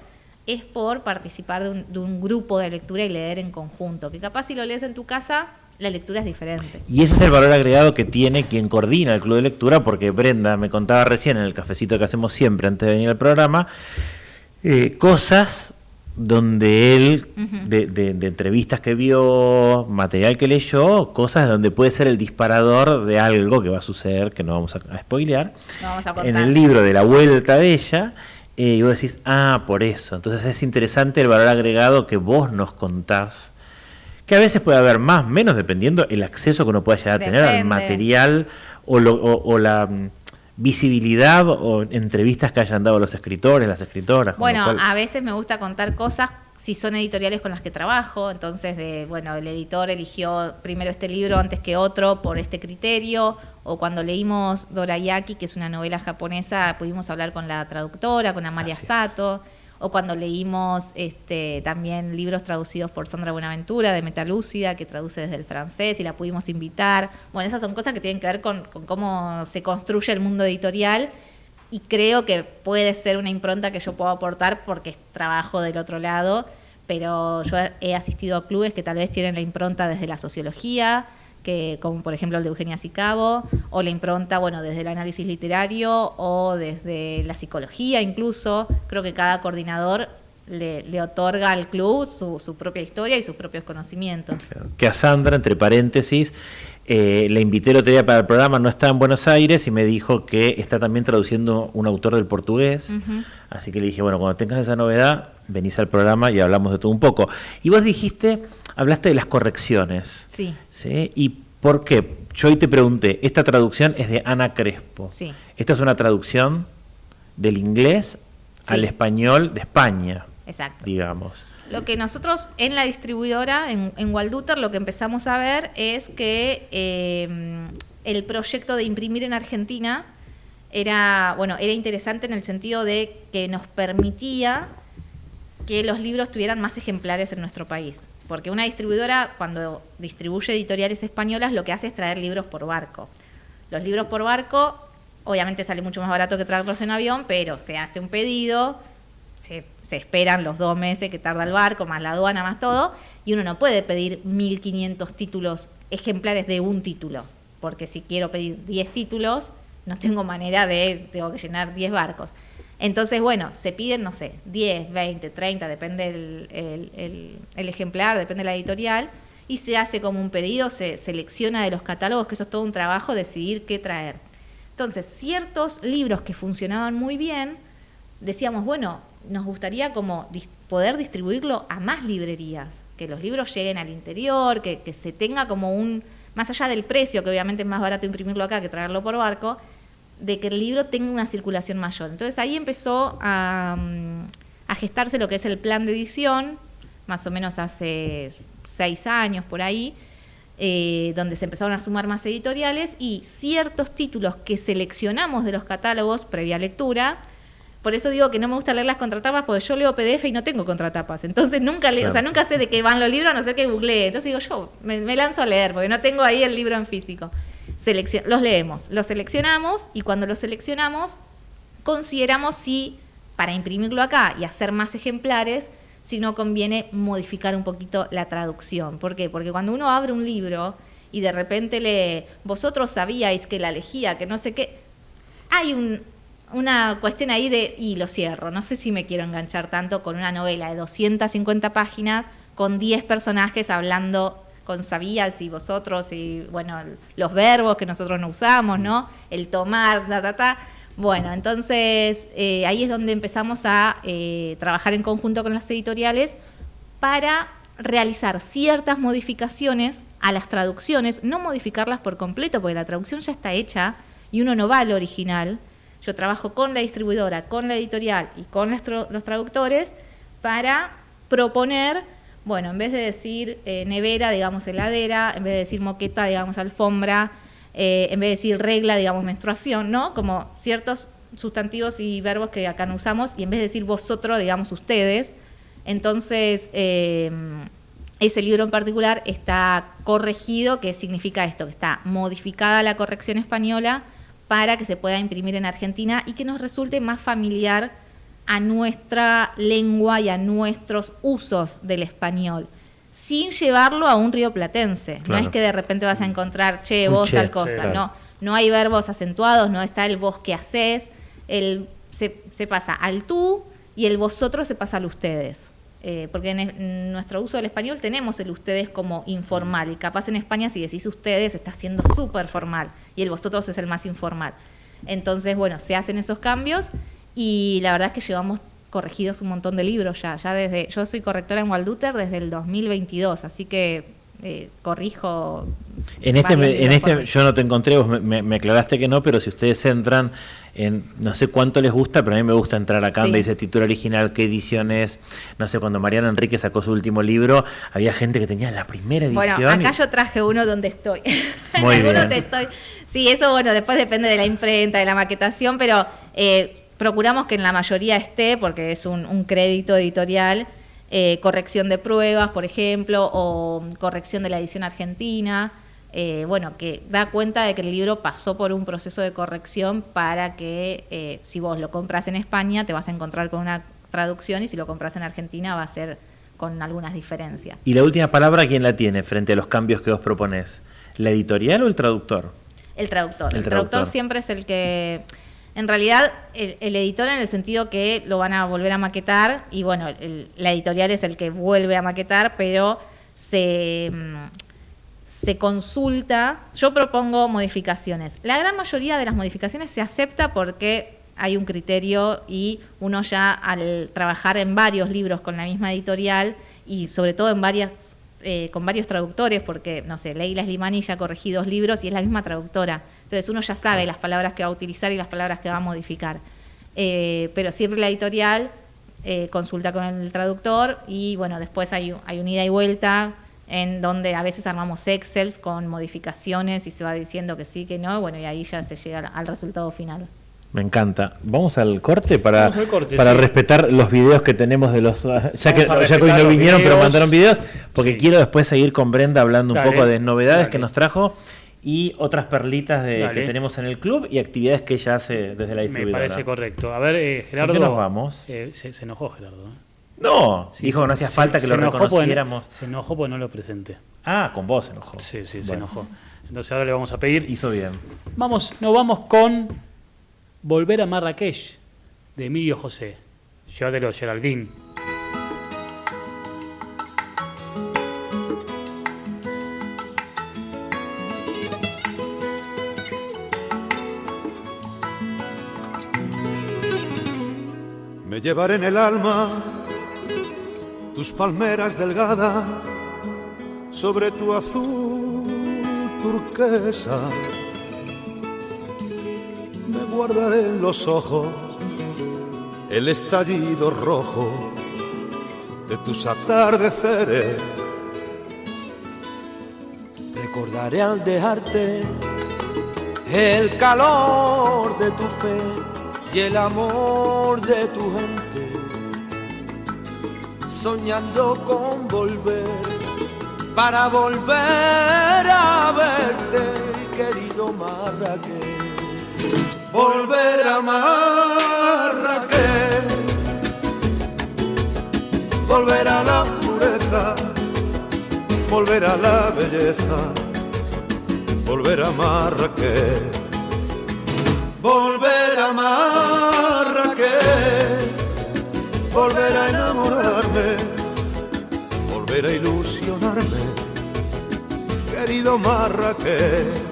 es por participar de un grupo de lectura y leer en conjunto, que capaz si lo lees en tu casa, la lectura es diferente. Y ese es el valor agregado que tiene quien coordina el club de lectura, porque Brenda me contaba recién en el cafecito que hacemos siempre antes de venir al programa, cosas donde él, de entrevistas que vio, material que leyó, cosas donde puede ser el disparador de algo que va a suceder, que no vamos a spoilear, no vamos a contar. En el libro de la vuelta de ella. Y vos decís, por eso. Entonces es interesante el valor agregado que vos nos contás, que a veces puede haber más, menos, dependiendo el acceso que uno pueda llegar a tener al material o la visibilidad o entrevistas que hayan dado los escritores, las escritoras. Bueno, a veces me gusta contar cosas si son editoriales con las que trabajo, entonces, el editor eligió primero este libro antes que otro por este criterio, o cuando leímos Dorayaki, que es una novela japonesa, pudimos hablar con la traductora, con Amalia Sato, o cuando leímos también libros traducidos por Sandra Buenaventura, de Metalúcida, que traduce desde el francés, y la pudimos invitar. Bueno, esas son cosas que tienen que ver con cómo se construye el mundo editorial, y creo que puede ser una impronta que yo puedo aportar porque trabajo del otro lado, pero yo he asistido a clubes que tal vez tienen la impronta desde la sociología, como por ejemplo el de Eugenia Sicabo, o la impronta, desde el análisis literario o desde la psicología incluso. Creo que cada coordinador le otorga al club su propia historia y sus propios conocimientos. Que a Sandra, entre paréntesis, le invité el otro día para el programa, no está en Buenos Aires, y me dijo que está también traduciendo un autor del portugués. Así que le dije, bueno, cuando tengas esa novedad, venís al programa y hablamos de todo un poco. Y vos hablaste de las correcciones. Sí. ¿Sí? ¿Y por qué? Yo hoy te pregunté, esta traducción es de Ana Crespo. Sí. Esta es una traducción del inglés al español de España. Exacto. Digamos. Lo que nosotros en la distribuidora, en Walduter, lo que empezamos a ver es que el proyecto de imprimir en Argentina era interesante en el sentido de que nos permitía que los libros tuvieran más ejemplares en nuestro país. Porque una distribuidora, cuando distribuye editoriales españolas, lo que hace es traer libros por barco. Los libros por barco, obviamente sale mucho más barato que traerlos en avión, pero se hace un pedido, se esperan los 2 meses que tarda el barco, más la aduana, más todo, y uno no puede pedir 1.500 títulos, ejemplares de un título, porque si quiero pedir 10 títulos, no tengo manera tengo que llenar 10 barcos. Entonces, bueno, se piden, no sé, 10, 20, 30, depende el ejemplar, depende de la editorial, y se hace como un pedido, se selecciona de los catálogos, que eso es todo un trabajo, decidir qué traer. Entonces, ciertos libros que funcionaban muy bien, decíamos, bueno, nos gustaría como poder distribuirlo a más librerías, que los libros lleguen al interior, que se tenga como más allá del precio, que obviamente es más barato imprimirlo acá que traerlo por barco, de que el libro tenga una circulación mayor. Entonces ahí empezó a gestarse lo que es el plan de edición, más o menos hace 6 años por ahí, donde se empezaron a sumar más editoriales y ciertos títulos que seleccionamos de los catálogos previa lectura. Por eso digo que no me gusta leer las contratapas, porque yo leo PDF y no tengo contratapas. Entonces nunca leo, Claro. nunca sé de qué van los libros, a no ser que googlee. Entonces digo, yo me lanzo a leer, porque no tengo ahí el libro en físico. Los leemos, los seleccionamos, y cuando los seleccionamos, consideramos si, para imprimirlo acá y hacer más ejemplares, si no conviene modificar un poquito la traducción. ¿Por qué? Porque cuando uno abre un libro y de repente lee, vosotros sabíais que la lejía, que no sé qué, hay una cuestión ahí y lo cierro. No sé si me quiero enganchar tanto con una novela de 250 páginas con 10 personajes hablando con sabías y vosotros y, bueno, los verbos que nosotros no usamos, ¿no? El tomar, Bueno, entonces ahí es donde empezamos a trabajar en conjunto con las editoriales para realizar ciertas modificaciones a las traducciones, no modificarlas por completo, porque la traducción ya está hecha y uno no va al original. Yo trabajo con la distribuidora, con la editorial y con los traductores para proponer, bueno, en vez de decir nevera, digamos heladera, en vez de decir moqueta, digamos alfombra, en vez de decir regla, digamos menstruación, ¿no? Como ciertos sustantivos y verbos que acá no usamos, y en vez de decir vosotros, digamos ustedes. Entonces, ese libro en particular está corregido, que significa esto, que está modificada la corrección española para que se pueda imprimir en Argentina y que nos resulte más familiar a nuestra lengua y a nuestros usos del español, sin llevarlo a un rioplatense. Claro. No es que de repente vas a encontrar, vos che, tal cosa, claro. No hay verbos acentuados, no está el vos que hacés, se pasa al tú y el vosotros se pasa al ustedes. Porque en nuestro uso del español tenemos el ustedes como informal, y capaz en España si decís ustedes está siendo súper formal y el vosotros es el más informal. Entonces, bueno, se hacen esos cambios y la verdad es que llevamos corregidos un montón de libros ya yo soy correctora en Walduter desde el 2022, así que corrijo. En yo no te encontré, vos me aclaraste que no, pero si ustedes entran en, no sé cuánto les gusta, pero a mí me gusta entrar acá donde dice título original, qué edición es. No sé, cuando Mariana Enrique sacó su último libro, había gente que tenía la primera edición. Bueno, acá yo traje uno donde estoy. Muy bien. Sí, eso, bueno, después depende de la imprenta, de la maquetación, pero procuramos que en la mayoría esté, porque es un crédito editorial. Corrección de pruebas, por ejemplo, o corrección de la edición argentina, bueno, que da cuenta de que el libro pasó por un proceso de corrección para que si vos lo compras en España te vas a encontrar con una traducción y si lo compras en Argentina va a ser con algunas diferencias. ¿Y la última palabra quién la tiene frente a los cambios que vos proponés? ¿La editorial o el traductor? El traductor. El traductor siempre es el que... En realidad, el editor en el sentido que lo van a volver a maquetar, y bueno, la editorial es el que vuelve a maquetar, pero se consulta. Yo propongo modificaciones. La gran mayoría de las modificaciones se acepta porque hay un criterio y uno ya al trabajar en varios libros con la misma editorial y sobre todo en con varios traductores, porque, no sé, Leila Slimani ya corregí 2 libros y es la misma traductora. Entonces uno ya sabe las palabras que va a utilizar y las palabras que va a modificar. Pero siempre la editorial consulta con el traductor y bueno, después hay un ida y vuelta en donde a veces armamos Excels con modificaciones y se va diciendo que sí, que no, bueno, y ahí ya se llega al resultado final. Me encanta. Vamos al corte para sí. respetar los videos que tenemos de los... Ya que hoy no vinieron, pero mandaron videos, porque quiero después seguir con Brenda hablando un poco de novedades que nos trajo y otras perlitas que tenemos en el club y actividades que ella hace desde la distribuidora. Me parece correcto. A ver, Gerardo... ¿En qué nos vamos? Se enojó Gerardo. No, dijo que no hacía falta que lo reconociéramos. Se enojó porque no lo presenté. Ah, con vos se enojó. Sí, bueno. Se enojó. Entonces ahora le vamos a pedir... Hizo bien. Nos vamos con Volver a Marrakech, de Emilio José. Llévatelo, Geraldine. Me llevaré en el alma tus palmeras delgadas sobre tu azul turquesa. Me guardaré en los ojos el estallido rojo de tus atardeceres. Recordaré al dejarte el calor de tu fe y el amor de tu gente, soñando con volver, para volver a verte, querido Marrakech. Volver a Marrakech, volver a la pureza, volver a la belleza, volver a Marrakech. Volver a Marrakech, volver a enamorarme, volver a ilusionarme, querido Marrakech.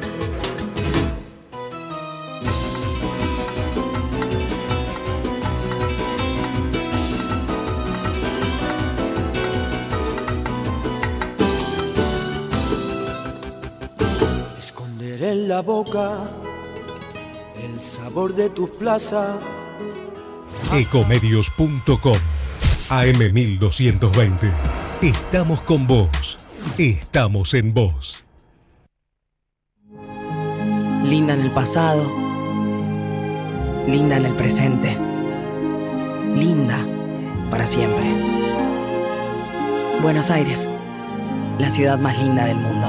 Esconderé en la boca el sabor de tu plaza. Ecomedios.com AM1220. Estamos con vos. Estamos en vos. Linda en el pasado. Linda en el presente. Linda para siempre. Buenos Aires, la ciudad más linda del mundo.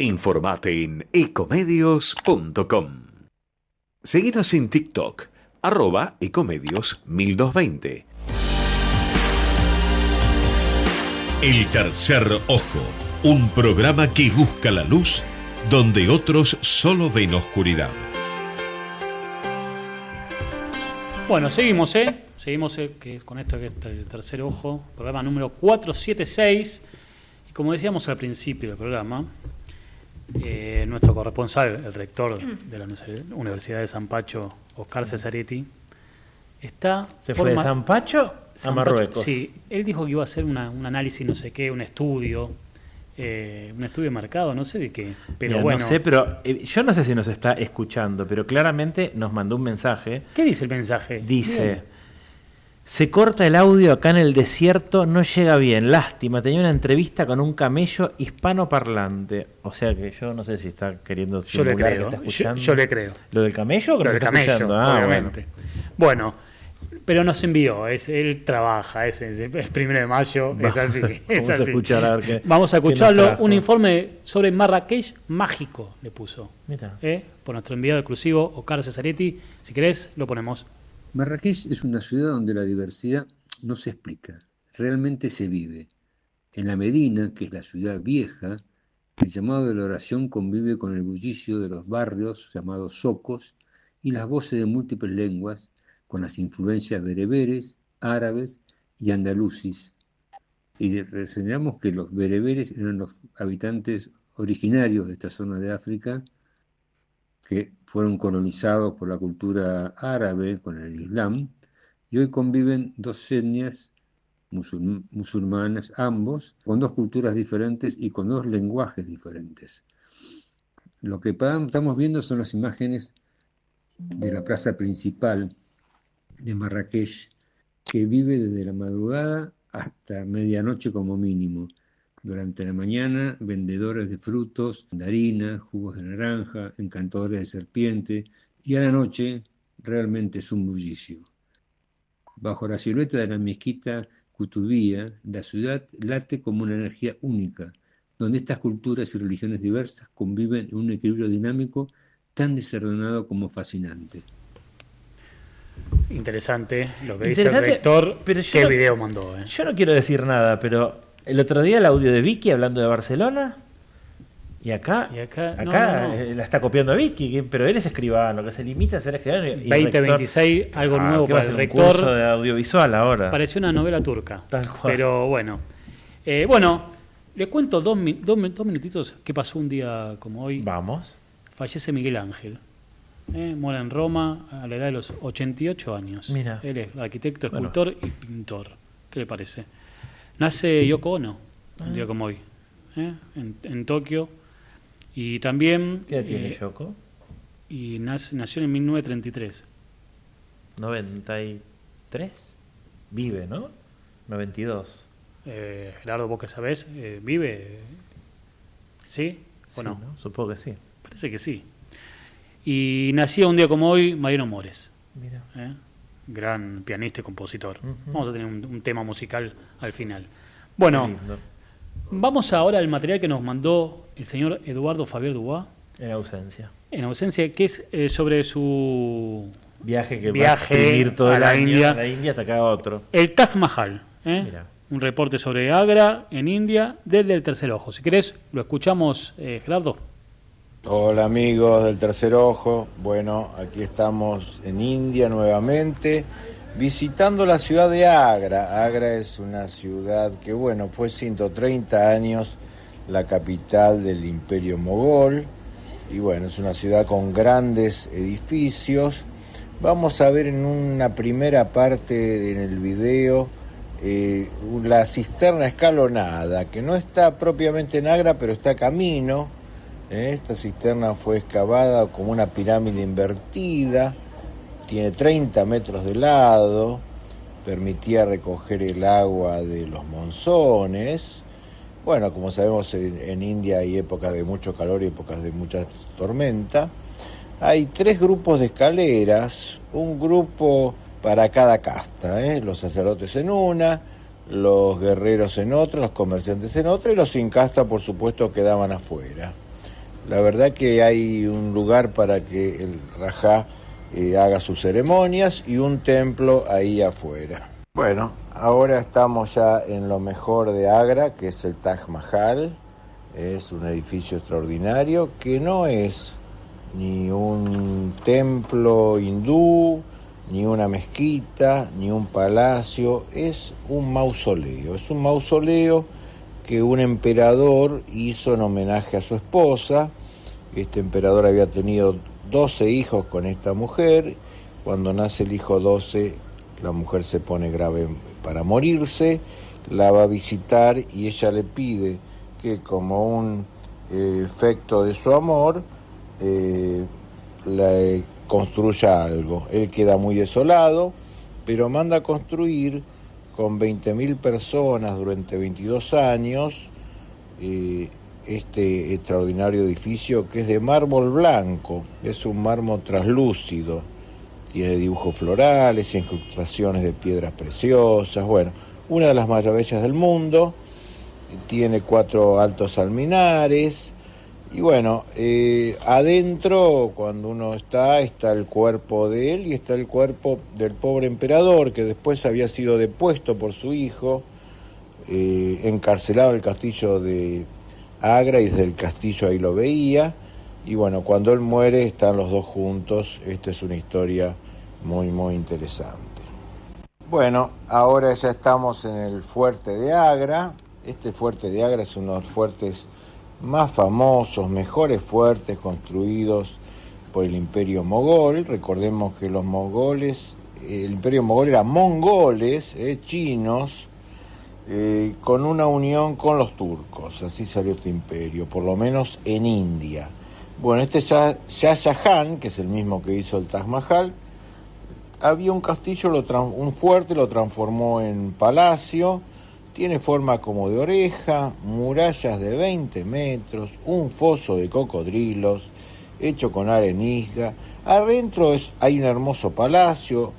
Informate en ecomedios.com. Seguinos en TikTok, @ecomedios1220. El tercer ojo, un programa que busca la luz donde otros solo ven oscuridad. Bueno, seguimos que con esto que es el tercer ojo, programa número 476. Y como decíamos al principio del programa, nuestro corresponsal, el rector de la Universidad de San Pacho, Oscar Cesaretti, ¿Se fue de San Pacho a Marruecos? Sí, él dijo que iba a hacer un análisis, no sé qué, un estudio marcado, no sé de qué. Pero mira, bueno. No sé, pero yo no sé si nos está escuchando, pero claramente nos mandó un mensaje. ¿Qué dice el mensaje? Dice... Bien. Se corta el audio acá en el desierto, no llega bien, lástima, tenía una entrevista con un camello hispanoparlante. O sea que yo no sé si está queriendo yo le creo, que está escuchando. Yo le creo. ¿Lo del camello o que lo del camello, escuchando? obviamente. Bueno, pero nos envió, él trabaja, es 1 de mayo, es así. Vamos a escuchar a ver qué. Vamos a escucharlo, un informe sobre Marrakech mágico, le puso. Mira. Por nuestro enviado exclusivo, Oscar Cesaretti. Si querés, lo ponemos. Marrakech es una ciudad donde la diversidad no se explica, realmente se vive. En la Medina, que es la ciudad vieja, El llamado de la oración convive con el bullicio de los barrios llamados zocos y las voces de múltiples lenguas, con las influencias bereberes, árabes y andalusis. Y reseñamos que los bereberes eran los habitantes originarios de esta zona de África que fueron colonizados por la cultura árabe con el Islam, y hoy conviven dos etnias musulmanas, ambos, con dos culturas diferentes y con dos lenguajes diferentes. Lo que estamos viendo son las imágenes de la plaza principal de Marrakech, que vive desde la madrugada hasta medianoche como mínimo. Durante la mañana, vendedores de frutos, mandarinas, jugos de naranja, encantadores de serpiente, y a la noche realmente es un bullicio. Bajo la silueta de la mezquita Kutubía, la ciudad late como una energía única, donde estas culturas y religiones diversas conviven en un equilibrio dinámico tan desordenado como fascinante. Interesante lo que dice el rector. Pero ¿Qué video mandó? Yo no quiero decir nada, pero el otro día el audio de Vicky hablando de Barcelona, y acá no. La está copiando a Vicky, pero él es escribano, que se limita a ser escribano. 2026, algo nuevo para el rector. Un curso de audiovisual ahora. Pareció una novela turca. Tal cual. Pero bueno. Le cuento dos minutitos qué pasó un día como hoy. Vamos. Fallece Miguel Ángel. Muere en Roma a la edad de los 88 años. Mira. Él es arquitecto, escultor y pintor. ¿Qué le parece? Nace Yoko Ono, un día como hoy, en Tokio. Y también... ¿Qué edad tiene Yoko? Y nació en 1933. 93. Vive, ¿no? 92. Gerardo, vos que sabés, ¿vive? ¿Sí? ¿O no? ¿No? Supongo que sí. Parece que sí. Y nacía un día como hoy Mariano Mores. Mira. Gran pianista y compositor. Uh-huh. Vamos a tener un tema musical al final. Bueno, vamos ahora al material que nos mandó el señor Eduardo Fabier Dubois. En ausencia. En ausencia, que es sobre su viaje va a exprimir todo el año a la India hasta acá otro. El Taj Mahal. Mira. Un reporte sobre Agra en India desde el Tercer Ojo. Si querés, lo escuchamos, Gerardo. Hola amigos del Tercer Ojo, bueno, aquí estamos en India nuevamente, visitando la ciudad de Agra. Agra es una ciudad que, bueno, fue 130 años la capital del Imperio Mogol, y bueno, es una ciudad con grandes edificios. Vamos a ver en una primera parte en el video la cisterna escalonada, que no está propiamente en Agra, pero está camino. Esta cisterna fue excavada como una pirámide invertida, tiene 30 metros de lado, permitía recoger el agua de los monzones. Bueno, como sabemos, en India hay épocas de mucho calor y épocas de mucha tormenta. Hay 3 grupos de escaleras, un grupo para cada casta, los sacerdotes en una, los guerreros en otra, los comerciantes en otra, y los sin casta, por supuesto, quedaban afuera. La verdad que hay un lugar para que el Rajá haga sus ceremonias y un templo ahí afuera. Bueno, ahora estamos ya en lo mejor de Agra, que es el Taj Mahal. Es un edificio extraordinario que no es ni un templo hindú, ni una mezquita, ni un palacio. Es un mausoleo. Es un mausoleo que un emperador hizo en homenaje a su esposa. Este emperador había tenido 12 hijos con esta mujer. Cuando nace el hijo 12, la mujer se pone grave para morirse, la va a visitar y ella le pide que, como un efecto de su amor, le construya algo. Él queda muy desolado, pero manda a construir con 20.000 personas durante 22 años este extraordinario edificio, que es de mármol blanco, es un mármol translúcido, tiene dibujos florales, incrustaciones de piedras preciosas, bueno, una de las maravillas del mundo. Tiene 4 altos alminares, y bueno, adentro, cuando uno está el cuerpo de él y está el cuerpo del pobre emperador, que después había sido depuesto por su hijo, encarcelado en el castillo de Agra, y desde el castillo ahí lo veía. Y bueno, cuando él muere están los dos juntos. Esta es una historia muy, muy interesante. Bueno, ahora ya estamos en el fuerte de Agra. Este fuerte de Agra es uno de los fuertes más famosos, mejores fuertes construidos por el Imperio Mogol. Recordemos que los mogoles, el Imperio Mogol era mongoles, chinos, con una unión con los turcos. Así salió este imperio, por lo menos en India. Bueno, este Shah Jahan, que es el mismo que hizo el Taj Mahal, había un castillo, un fuerte, lo transformó en palacio. Tiene forma como de oreja, murallas de 20 metros, un foso de cocodrilos hecho con arenisca. Adentro hay un hermoso palacio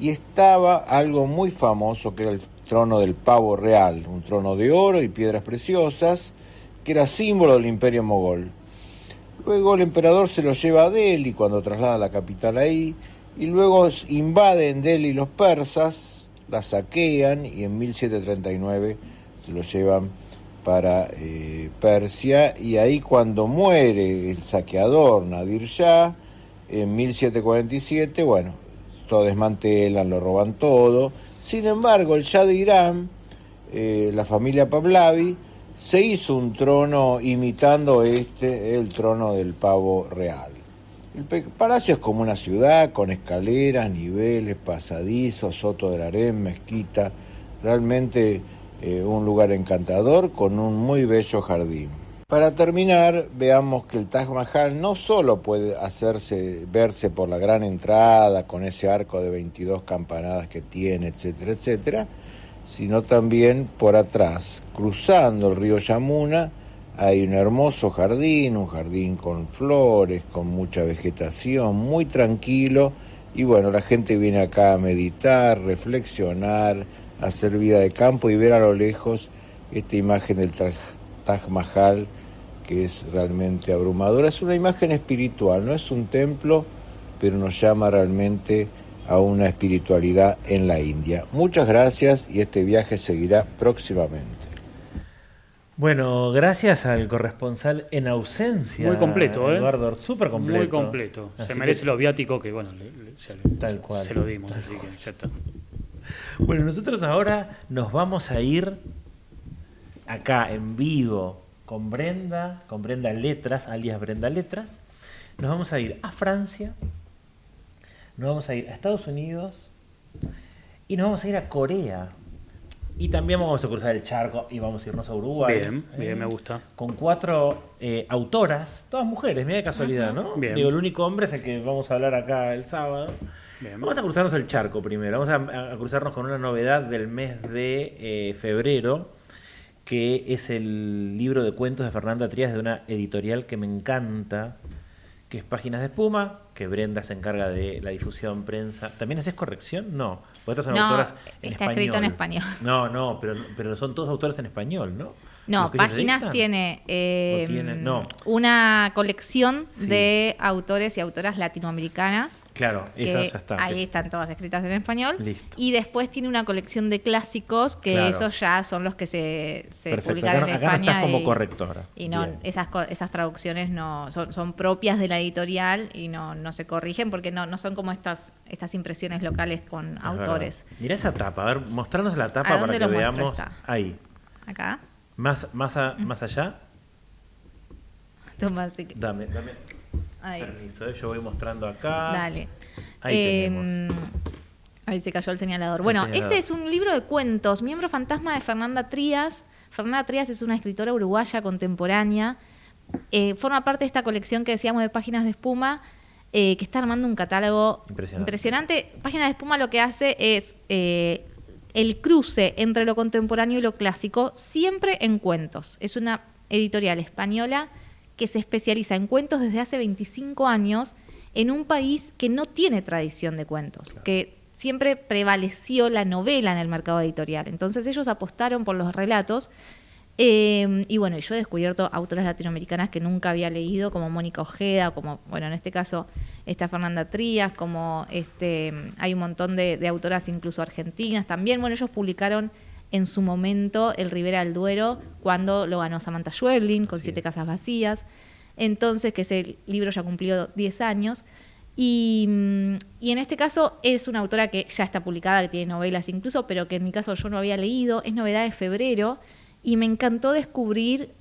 y estaba algo muy famoso que era el trono del pavo real, un trono de oro y piedras preciosas que era símbolo del Imperio Mogol. Luego el emperador se lo lleva a Delhi cuando traslada la capital ahí, y luego invaden Delhi los persas, la saquean y en 1739 se lo llevan para Persia, y ahí cuando muere el saqueador Nadir Shah en 1747, bueno, lo desmantelan, lo roban todo. Sin embargo, el Shah de Irán, la familia Pahlavi, se hizo un trono imitando el trono del pavo real. El palacio es como una ciudad con escaleras, niveles, pasadizos, soto del harén, mezquita, realmente un lugar encantador con un muy bello jardín. Para terminar, veamos que el Taj Mahal no solo puede verse por la gran entrada con ese arco de 22 campanadas que tiene, etcétera, etcétera, sino también por atrás, cruzando el río Yamuna, hay un hermoso jardín, un jardín con flores, con mucha vegetación, muy tranquilo, y bueno, la gente viene acá a meditar, reflexionar, hacer vida de campo y ver a lo lejos esta imagen del Taj Mahal, que es realmente abrumadora. Es una imagen espiritual, no es un templo, pero nos llama realmente a una espiritualidad en la India. Muchas gracias y este viaje seguirá próximamente. Bueno, gracias al corresponsal en ausencia. Muy completo, Eduardo, súper completo. Muy completo. Se merece los viáticos que, bueno, tal cual. Se lo dimos, así que ya está. Bueno, nosotros ahora nos vamos a ir acá en vivo con Brenda Letras, alias Brenda Letras. Nos vamos a ir a Francia, nos vamos a ir a Estados Unidos y nos vamos a ir a Corea. Y también vamos a cruzar el charco y vamos a irnos a Uruguay. Bien, me gusta. Con 4 autoras, todas mujeres, mira de casualidad, ¿no? Bien. Digo, el único hombre es el que vamos a hablar acá el sábado. Bien. Vamos a cruzarnos el charco primero. Vamos a cruzarnos con una novedad del mes de febrero, que es el libro de cuentos de Fernanda Trías de una editorial que me encanta, que es Páginas de Espuma, que Brenda se encarga de la difusión, prensa. ¿También haces corrección? No, porque estas son autoras en está español. escrito en español. No, pero son todos autores en español, ¿no? No, Páginas tiene no. una colección de autores y autoras latinoamericanas. Claro, esas ya están. Ahí están todas escritas en español. Listo. Y después tiene una colección de clásicos que Claro. esos ya son los que se Perfecto. publicaron en Acá España. no estás como correctora. Y no, Bien. esas traducciones no son propias de la editorial y no se corrigen porque no son como estas impresiones locales con autores. Mira esa tapa, a ver, mostrarnos la tapa ¿A para dónde que lo muestro veamos. esta? Ahí. Acá. Más allá. Toma, así que. Dame Ahí. permiso, yo voy mostrando acá. Dale. Ahí tenemos. Ahí se cayó el señalador. Bueno, ese es un libro de cuentos, Miembro Fantasma de Fernanda Trías. Fernanda Trías es una escritora uruguaya contemporánea. Forma parte de esta colección que decíamos de Páginas de Espuma, que está armando un catálogo impresionante. Páginas de Espuma lo que hace es el cruce entre lo contemporáneo y lo clásico, siempre en cuentos. Es una editorial española que se especializa en cuentos desde hace 25 años en un país que no tiene tradición de cuentos, claro, que siempre prevaleció la novela en el mercado editorial. Entonces ellos apostaron por los relatos. Y bueno, yo he descubierto autoras latinoamericanas que nunca había leído, como Mónica Ojeda, como, bueno, en este caso está Fernanda Trías, como hay un montón de autoras incluso argentinas también. Bueno, ellos publicaron en su momento El Ribera del Duero, cuando lo ganó Samantha Schweblin con 7 casas vacías. Entonces, que ese libro ya cumplió 10 años. Y en este caso es una autora que ya está publicada, que tiene novelas incluso, pero que en mi caso yo no había leído. Es novedad de febrero y me encantó descubrir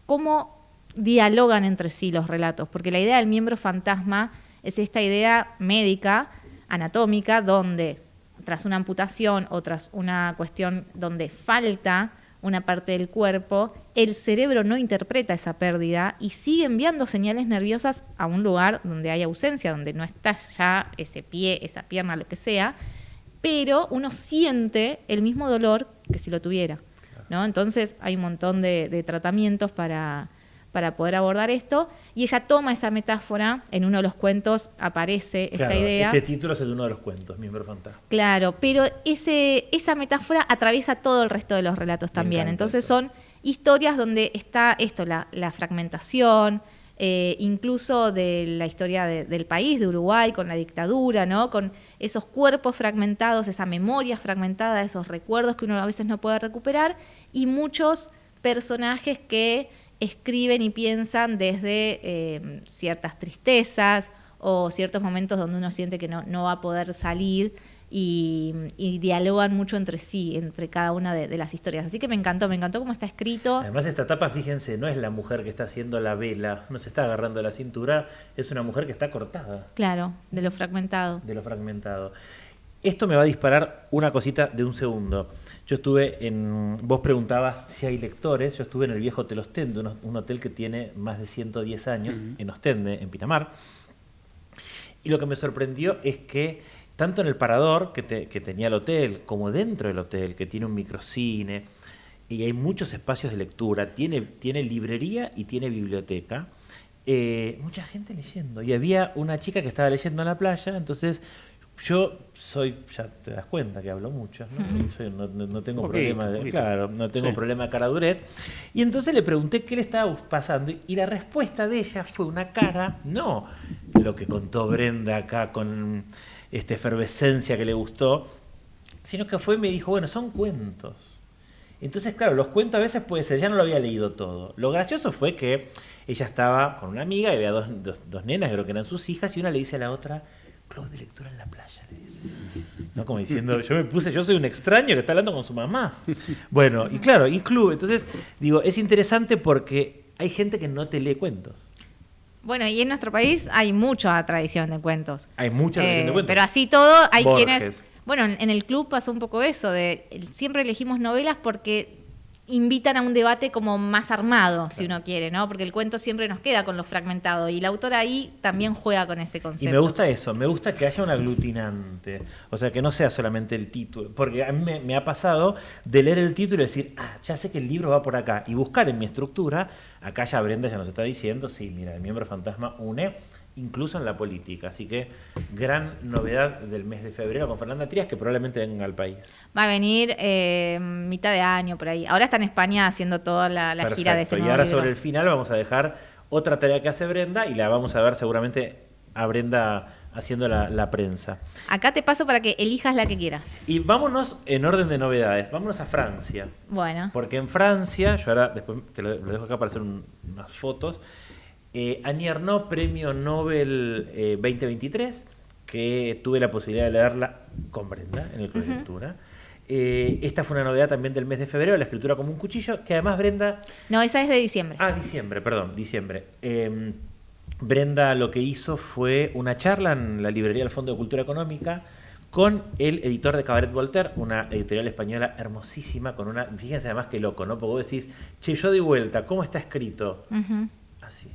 cómo dialogan entre sí los relatos, porque la idea del miembro fantasma es esta idea médica, anatómica, donde tras una amputación o tras una cuestión donde falta una parte del cuerpo, el cerebro no interpreta esa pérdida y sigue enviando señales nerviosas a un lugar donde hay ausencia, donde no está ya ese pie, esa pierna, lo que sea, pero uno siente el mismo dolor que si lo tuviera, ¿no? Entonces hay un montón de tratamientos para poder abordar esto, y ella toma esa metáfora, en uno de los cuentos aparece esta idea. Este título es de uno de los cuentos, Miembro Fantasma. Claro, pero esa metáfora atraviesa todo el resto de los relatos también. Entonces son historias donde está esto, la fragmentación, incluso de la historia del país, de Uruguay, con la dictadura, ¿no? Con esos cuerpos fragmentados, esa memoria fragmentada, esos recuerdos que uno a veces no puede recuperar, y muchos personajes que escriben y piensan desde ciertas tristezas o ciertos momentos donde uno siente que no va a poder salir, y dialogan mucho entre sí, entre cada una de las historias. Así que me encantó cómo está escrito. Además, esta etapa, fíjense, no es la mujer que está haciendo la vela, no se está agarrando la cintura, es una mujer que está cortada. Claro, de lo fragmentado. De lo fragmentado. Esto me va a disparar una cosita de un segundo. Yo estuve vos preguntabas si hay lectores, yo estuve en el viejo Hotel Ostende, un hotel que tiene más de 110 años, en Ostende, en Pinamar. Y lo que me sorprendió es que tanto en el parador que tenía el hotel, como dentro del hotel, que tiene un microcine, y hay muchos espacios de lectura, tiene librería y tiene biblioteca, mucha gente leyendo. Y había una chica que estaba leyendo en la playa, entonces yo soy, ya te das cuenta que hablo mucho, ¿no? No tengo problema de caradurez. Y entonces le pregunté qué le estaba pasando, y la respuesta de ella fue una cara, no lo que contó Brenda acá con esta efervescencia que le gustó, sino que fue y me dijo, bueno, son cuentos. Entonces, claro, los cuentos a veces puede ser, ya no lo había leído todo. Lo gracioso fue que ella estaba con una amiga y había dos nenas, creo que eran sus hijas, y una le dice a la otra, club de lectura en la playa, le dice. ¿No? Como diciendo, yo soy un extraño que está hablando con su mamá. Bueno, y claro, y club. Entonces, digo, es interesante porque hay gente que no te lee cuentos. Bueno, y en nuestro país hay mucha tradición de cuentos. Hay mucha tradición de cuentos. Pero así todo, hay Borges. quienes... Bueno, en el club pasó un poco eso, siempre elegimos novelas porque invitan a un debate como más armado, si uno quiere, ¿no? Porque el cuento siempre nos queda con lo fragmentado, y la autora ahí también juega con ese concepto. Y me gusta eso, me gusta que haya un aglutinante, o sea, que no sea solamente el título, porque a mí me ha pasado de leer el título y decir, ya sé que el libro va por acá, y buscar en mi estructura, acá ya Brenda ya nos está diciendo, sí, mira, el miembro fantasma une incluso en la política, así que gran novedad del mes de febrero con Fernanda Trías, que probablemente venga al país. Va a venir mitad de año, por ahí. Ahora está en España haciendo toda la gira de ese nuevo Y ahora libro. sobre el final vamos a dejar otra tarea que hace Brenda, y la vamos a ver seguramente a Brenda haciendo la prensa. Acá te paso para que elijas la que quieras. Y vámonos en orden de novedades, vámonos a Francia. Bueno. Porque en Francia, yo ahora después te lo dejo acá para hacer unas fotos, Annie Ernaux, Premio Nobel 2023, que tuve la posibilidad de leerla con Brenda en el Club de Lectura. Esta fue una novedad también del mes de febrero, la escritura como un cuchillo, que además Brenda... No, esa es de diciembre. Diciembre. Brenda lo que hizo fue una charla en la librería del Fondo de Cultura Económica con el editor de Cabaret Voltaire, una editorial española hermosísima, con una... Fíjense además qué loco, ¿no? Porque vos decís, che, yo di vuelta, ¿cómo está escrito? Así.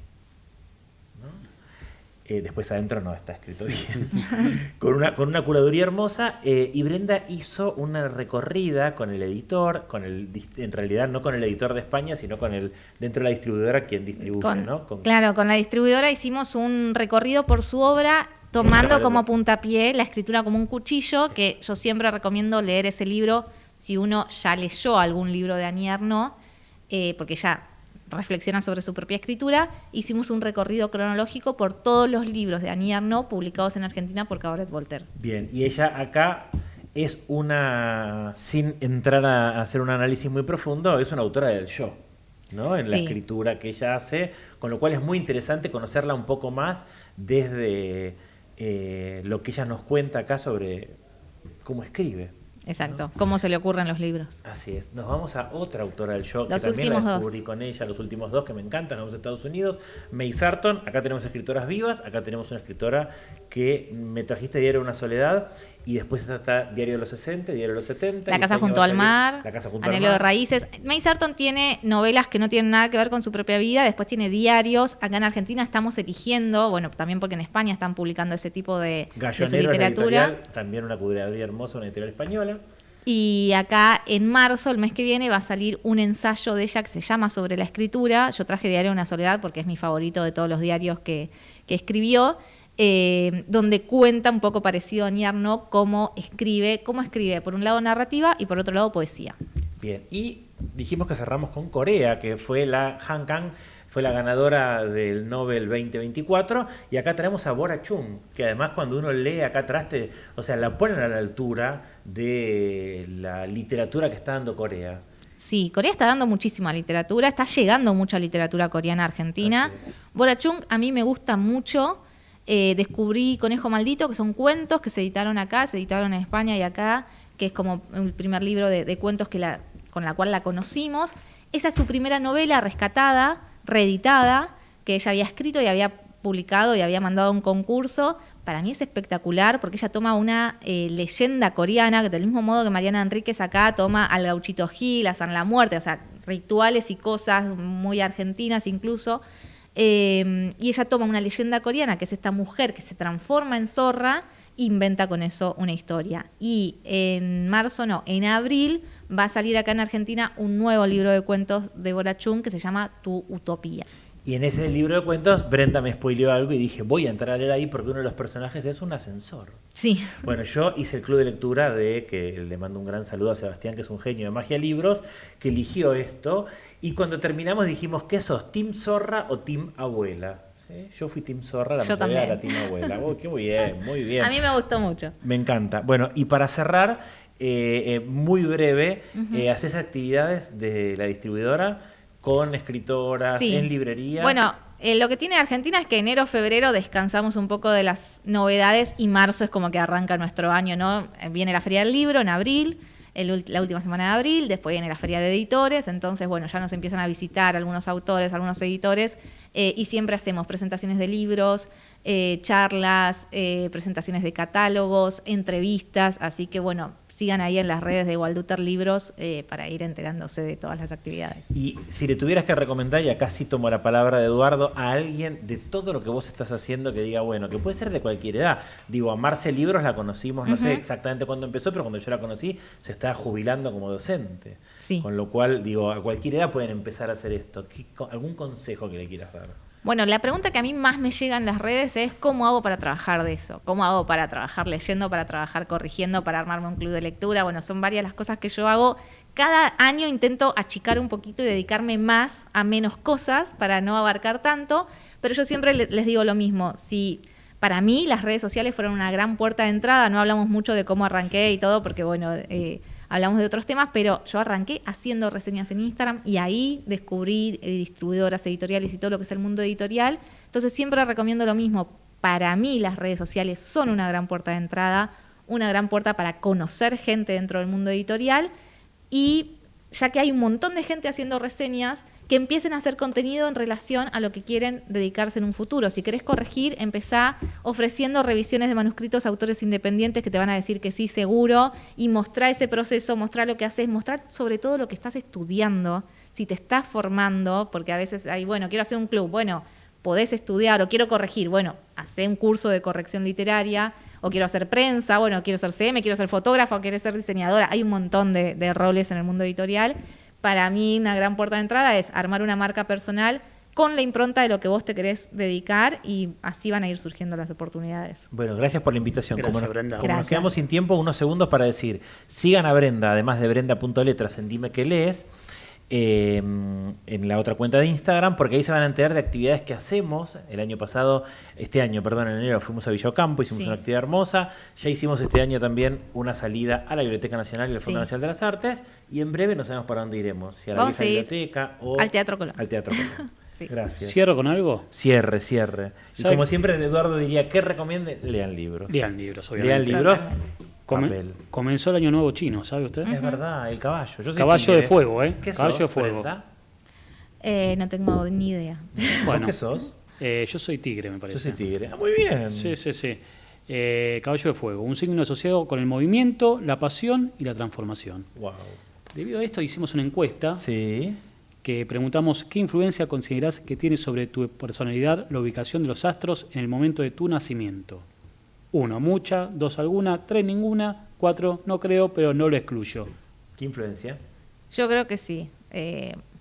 Después adentro no está escrito bien, con una curaduría hermosa, y Brenda hizo una recorrida con el editor, en realidad no con el editor de España, sino dentro de la distribuidora quien distribuye, ¿no? Claro, con la distribuidora hicimos un recorrido por su obra, tomando como puntapié la escritura como un cuchillo, que yo siempre recomiendo leer ese libro si uno ya leyó algún libro de Annie Ernaux, porque ya reflexiona sobre su propia escritura. Hicimos un recorrido cronológico por todos los libros de Annie Ernaux publicados en Argentina por Cabaret Voltaire. Bien, y ella acá es una, sin entrar a hacer un análisis muy profundo, es una autora del yo, ¿no? En la escritura que ella hace, con lo cual es muy interesante conocerla un poco más desde lo que ella nos cuenta acá sobre cómo escribe. Exacto, ¿no? Cómo se le ocurren los libros. Así es. Nos vamos a otra autora del show, los que también la descubrí 2. con ella, los últimos 2 que me encantan, nos vamos a Estados Unidos. May Sarton, acá tenemos escritoras vivas, acá tenemos una escritora que me trajiste Diario de una Soledad, y después está Diario de los 60, Diario de los 70. La Casa junto al mar, Anhelo de raíces. May Sarton tiene novelas que no tienen nada que ver con su propia vida, después tiene diarios. Acá en Argentina estamos eligiendo, bueno, también porque en España están publicando ese tipo de su literatura. Editorial, también una curaduría hermosa, una editorial española. Y acá en marzo, el mes que viene, va a salir un ensayo de ella que se llama Sobre la escritura. Yo traje Diario de una Soledad porque es mi favorito de todos los diarios que escribió, donde cuenta un poco parecido a Niarno cómo escribe, por un lado narrativa y por otro lado poesía. Bien, y dijimos que cerramos con Corea, que fue Han Kang, fue la ganadora del Nobel 2024, y acá tenemos a Bora Chung, que además cuando uno lee acá atrás, la ponen a la altura de la literatura que está dando Corea. Sí, Corea está dando muchísima literatura, está llegando mucha literatura coreana a Argentina. Bora Chung a mí me gusta mucho. Descubrí Conejo Maldito, que son cuentos que se editaron acá, se editaron en España y acá, que es como el primer libro de cuentos con la cual la conocimos. Esa es su primera novela rescatada, reeditada, que ella había escrito y había publicado y había mandado a un concurso. Para mí es espectacular porque ella toma una leyenda coreana, que del mismo modo que Mariana Enríquez acá toma al Gauchito Gil, a San la Muerte, o sea, rituales y cosas muy argentinas incluso. Y ella toma una leyenda coreana, que es esta mujer que se transforma en zorra, e inventa con eso una historia. Y en abril va a salir acá en Argentina un nuevo libro de cuentos de Bora Chung que se llama Tu Utopía. Y en ese libro de cuentos, Brenda me spoileó algo y dije, voy a entrar a leer ahí porque uno de los personajes es un ascensor. Sí. Bueno, yo hice el club de lectura que le mando un gran saludo a Sebastián, que es un genio de Magia Libros, que eligió esto. Y cuando terminamos dijimos, ¿qué sos? ¿Team Zorra o Team Abuela? ¿Sí? Yo fui Team Zorra, la mayoría era Team Abuela. Oh, qué bien, muy bien. A mí me gustó mucho. Me encanta. Bueno, y para cerrar, muy breve, haces actividades de la distribuidora con escritoras, en librerías. Bueno, lo que tiene Argentina es que enero, febrero descansamos un poco de las novedades y marzo es como que arranca nuestro año, ¿no? Viene la Feria del Libro en abril, la última semana de abril, después viene la Feria de Editores, entonces, bueno, ya nos empiezan a visitar algunos autores, algunos editores, y siempre hacemos presentaciones de libros, charlas, presentaciones de catálogos, entrevistas, así que, bueno, sigan ahí en las redes de Walduter Libros para ir enterándose de todas las actividades. Y si le tuvieras que recomendar, y acá sí tomo la palabra de Eduardo, a alguien de todo lo que vos estás haciendo que diga, bueno, que puede ser de cualquier edad. Digo, a Marce Libros la conocimos, no sé exactamente cuándo empezó, pero cuando yo la conocí se estaba jubilando como docente. Sí. Con lo cual, digo, a cualquier edad pueden empezar a hacer esto. ¿Algún consejo que le quieras dar? Bueno, la pregunta que a mí más me llega en las redes es ¿cómo hago para trabajar de eso? ¿Cómo hago para trabajar leyendo, para trabajar corrigiendo, para armarme un club de lectura? Bueno, son varias las cosas que yo hago. Cada año intento achicar un poquito y dedicarme más a menos cosas para no abarcar tanto, pero yo siempre les digo lo mismo. Si para mí las redes sociales fueron una gran puerta de entrada, no hablamos mucho de cómo arranqué y todo, porque bueno... hablamos de otros temas, pero yo arranqué haciendo reseñas en Instagram y ahí descubrí distribuidoras editoriales y todo lo que es el mundo editorial. Entonces siempre recomiendo lo mismo. Para mí las redes sociales son una gran puerta de entrada, una gran puerta para conocer gente dentro del mundo editorial y ya que hay un montón de gente haciendo reseñas, que empiecen a hacer contenido en relación a lo que quieren dedicarse en un futuro. Si querés corregir, empezá ofreciendo revisiones de manuscritos a autores independientes que te van a decir que sí, seguro, y mostrá ese proceso, mostrá lo que haces, mostrá sobre todo lo que estás estudiando, si te estás formando, porque a veces hay, bueno, quiero hacer un club, bueno, podés estudiar, o quiero corregir, bueno, hacé un curso de corrección literaria, o quiero hacer prensa, bueno, quiero ser CM, quiero ser fotógrafa, quiero ser diseñadora. Hay un montón de roles en el mundo editorial. Para mí una gran puerta de entrada es armar una marca personal con la impronta de lo que vos te querés dedicar y así van a ir surgiendo las oportunidades. Bueno, gracias por la invitación. Gracias, Brenda. Como nos quedamos sin tiempo, unos segundos para decir, sigan a Brenda, además de brenda.letras en Dime que lees, en la otra cuenta de Instagram, porque ahí se van a enterar de actividades que hacemos. El año pasado, en enero fuimos a Villa Ocampo, hicimos una actividad hermosa. Ya hicimos este año también una salida a la Biblioteca Nacional y al Fondo Nacional de las Artes, y en breve no sabemos para dónde iremos, si a la vieja biblioteca o al Teatro Colón. Al Teatro Colón. Sí. Gracias. ¿Cierro con algo? Cierre. Y como siempre, Eduardo diría, ¿qué recomiende? Lean libros. Lean libros, obviamente. Lean libros. Comenzó el año nuevo chino, ¿sabe usted? Es verdad, el caballo. Yo soy caballo tigre. de fuego, ¿eh? ¿Qué caballo sos, de fuego. No tengo ni idea. Bueno, ¿qué sos? Yo soy tigre, me parece. Yo soy tigre. Muy bien. Sí. Caballo de fuego, un signo asociado con el movimiento, la pasión y la transformación. Wow. Debido a esto hicimos una encuesta que preguntamos ¿qué influencia considerás que tiene sobre tu personalidad la ubicación de los astros en el momento de tu nacimiento? 1, mucha, 2, alguna, 3, ninguna, 4, no creo, pero no lo excluyo. ¿Qué influencia? Yo creo que sí.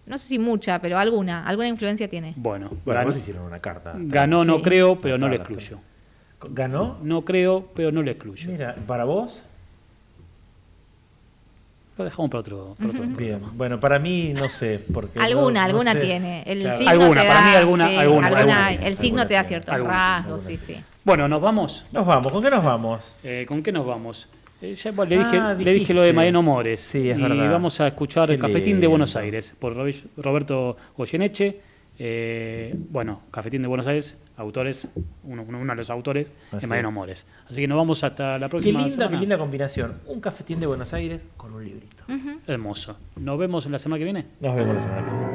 No sé si mucha, pero alguna influencia tiene. Bueno, vos hicieron una carta. Ganó, no creo, pero no lo excluyo. ¿Ganó? No creo, pero no lo excluyo. Mira, ¿para vos? Lo dejamos para otro. Bien, bueno, para mí no sé. Porque alguna sé. tiene. El Claro. signo Alguna, te da, para mí alguna. el signo te da ciertos rasgos, sí. Bueno, ¿nos vamos? Nos vamos, ¿con qué nos vamos? ¿Con qué nos vamos? Le dije lo de Mariano Mores. Sí, es y verdad. vamos a escuchar el Cafetín lindo. de Buenos Aires por Roberto Goyeneche. Cafetín de Buenos Aires, autores, uno de los autores de Mariano Mores. Así que nos vamos hasta la próxima semana. Qué linda combinación. Un Cafetín de Buenos Aires con un librito. Hermoso. Nos vemos la semana que viene. Nos vemos la semana que viene.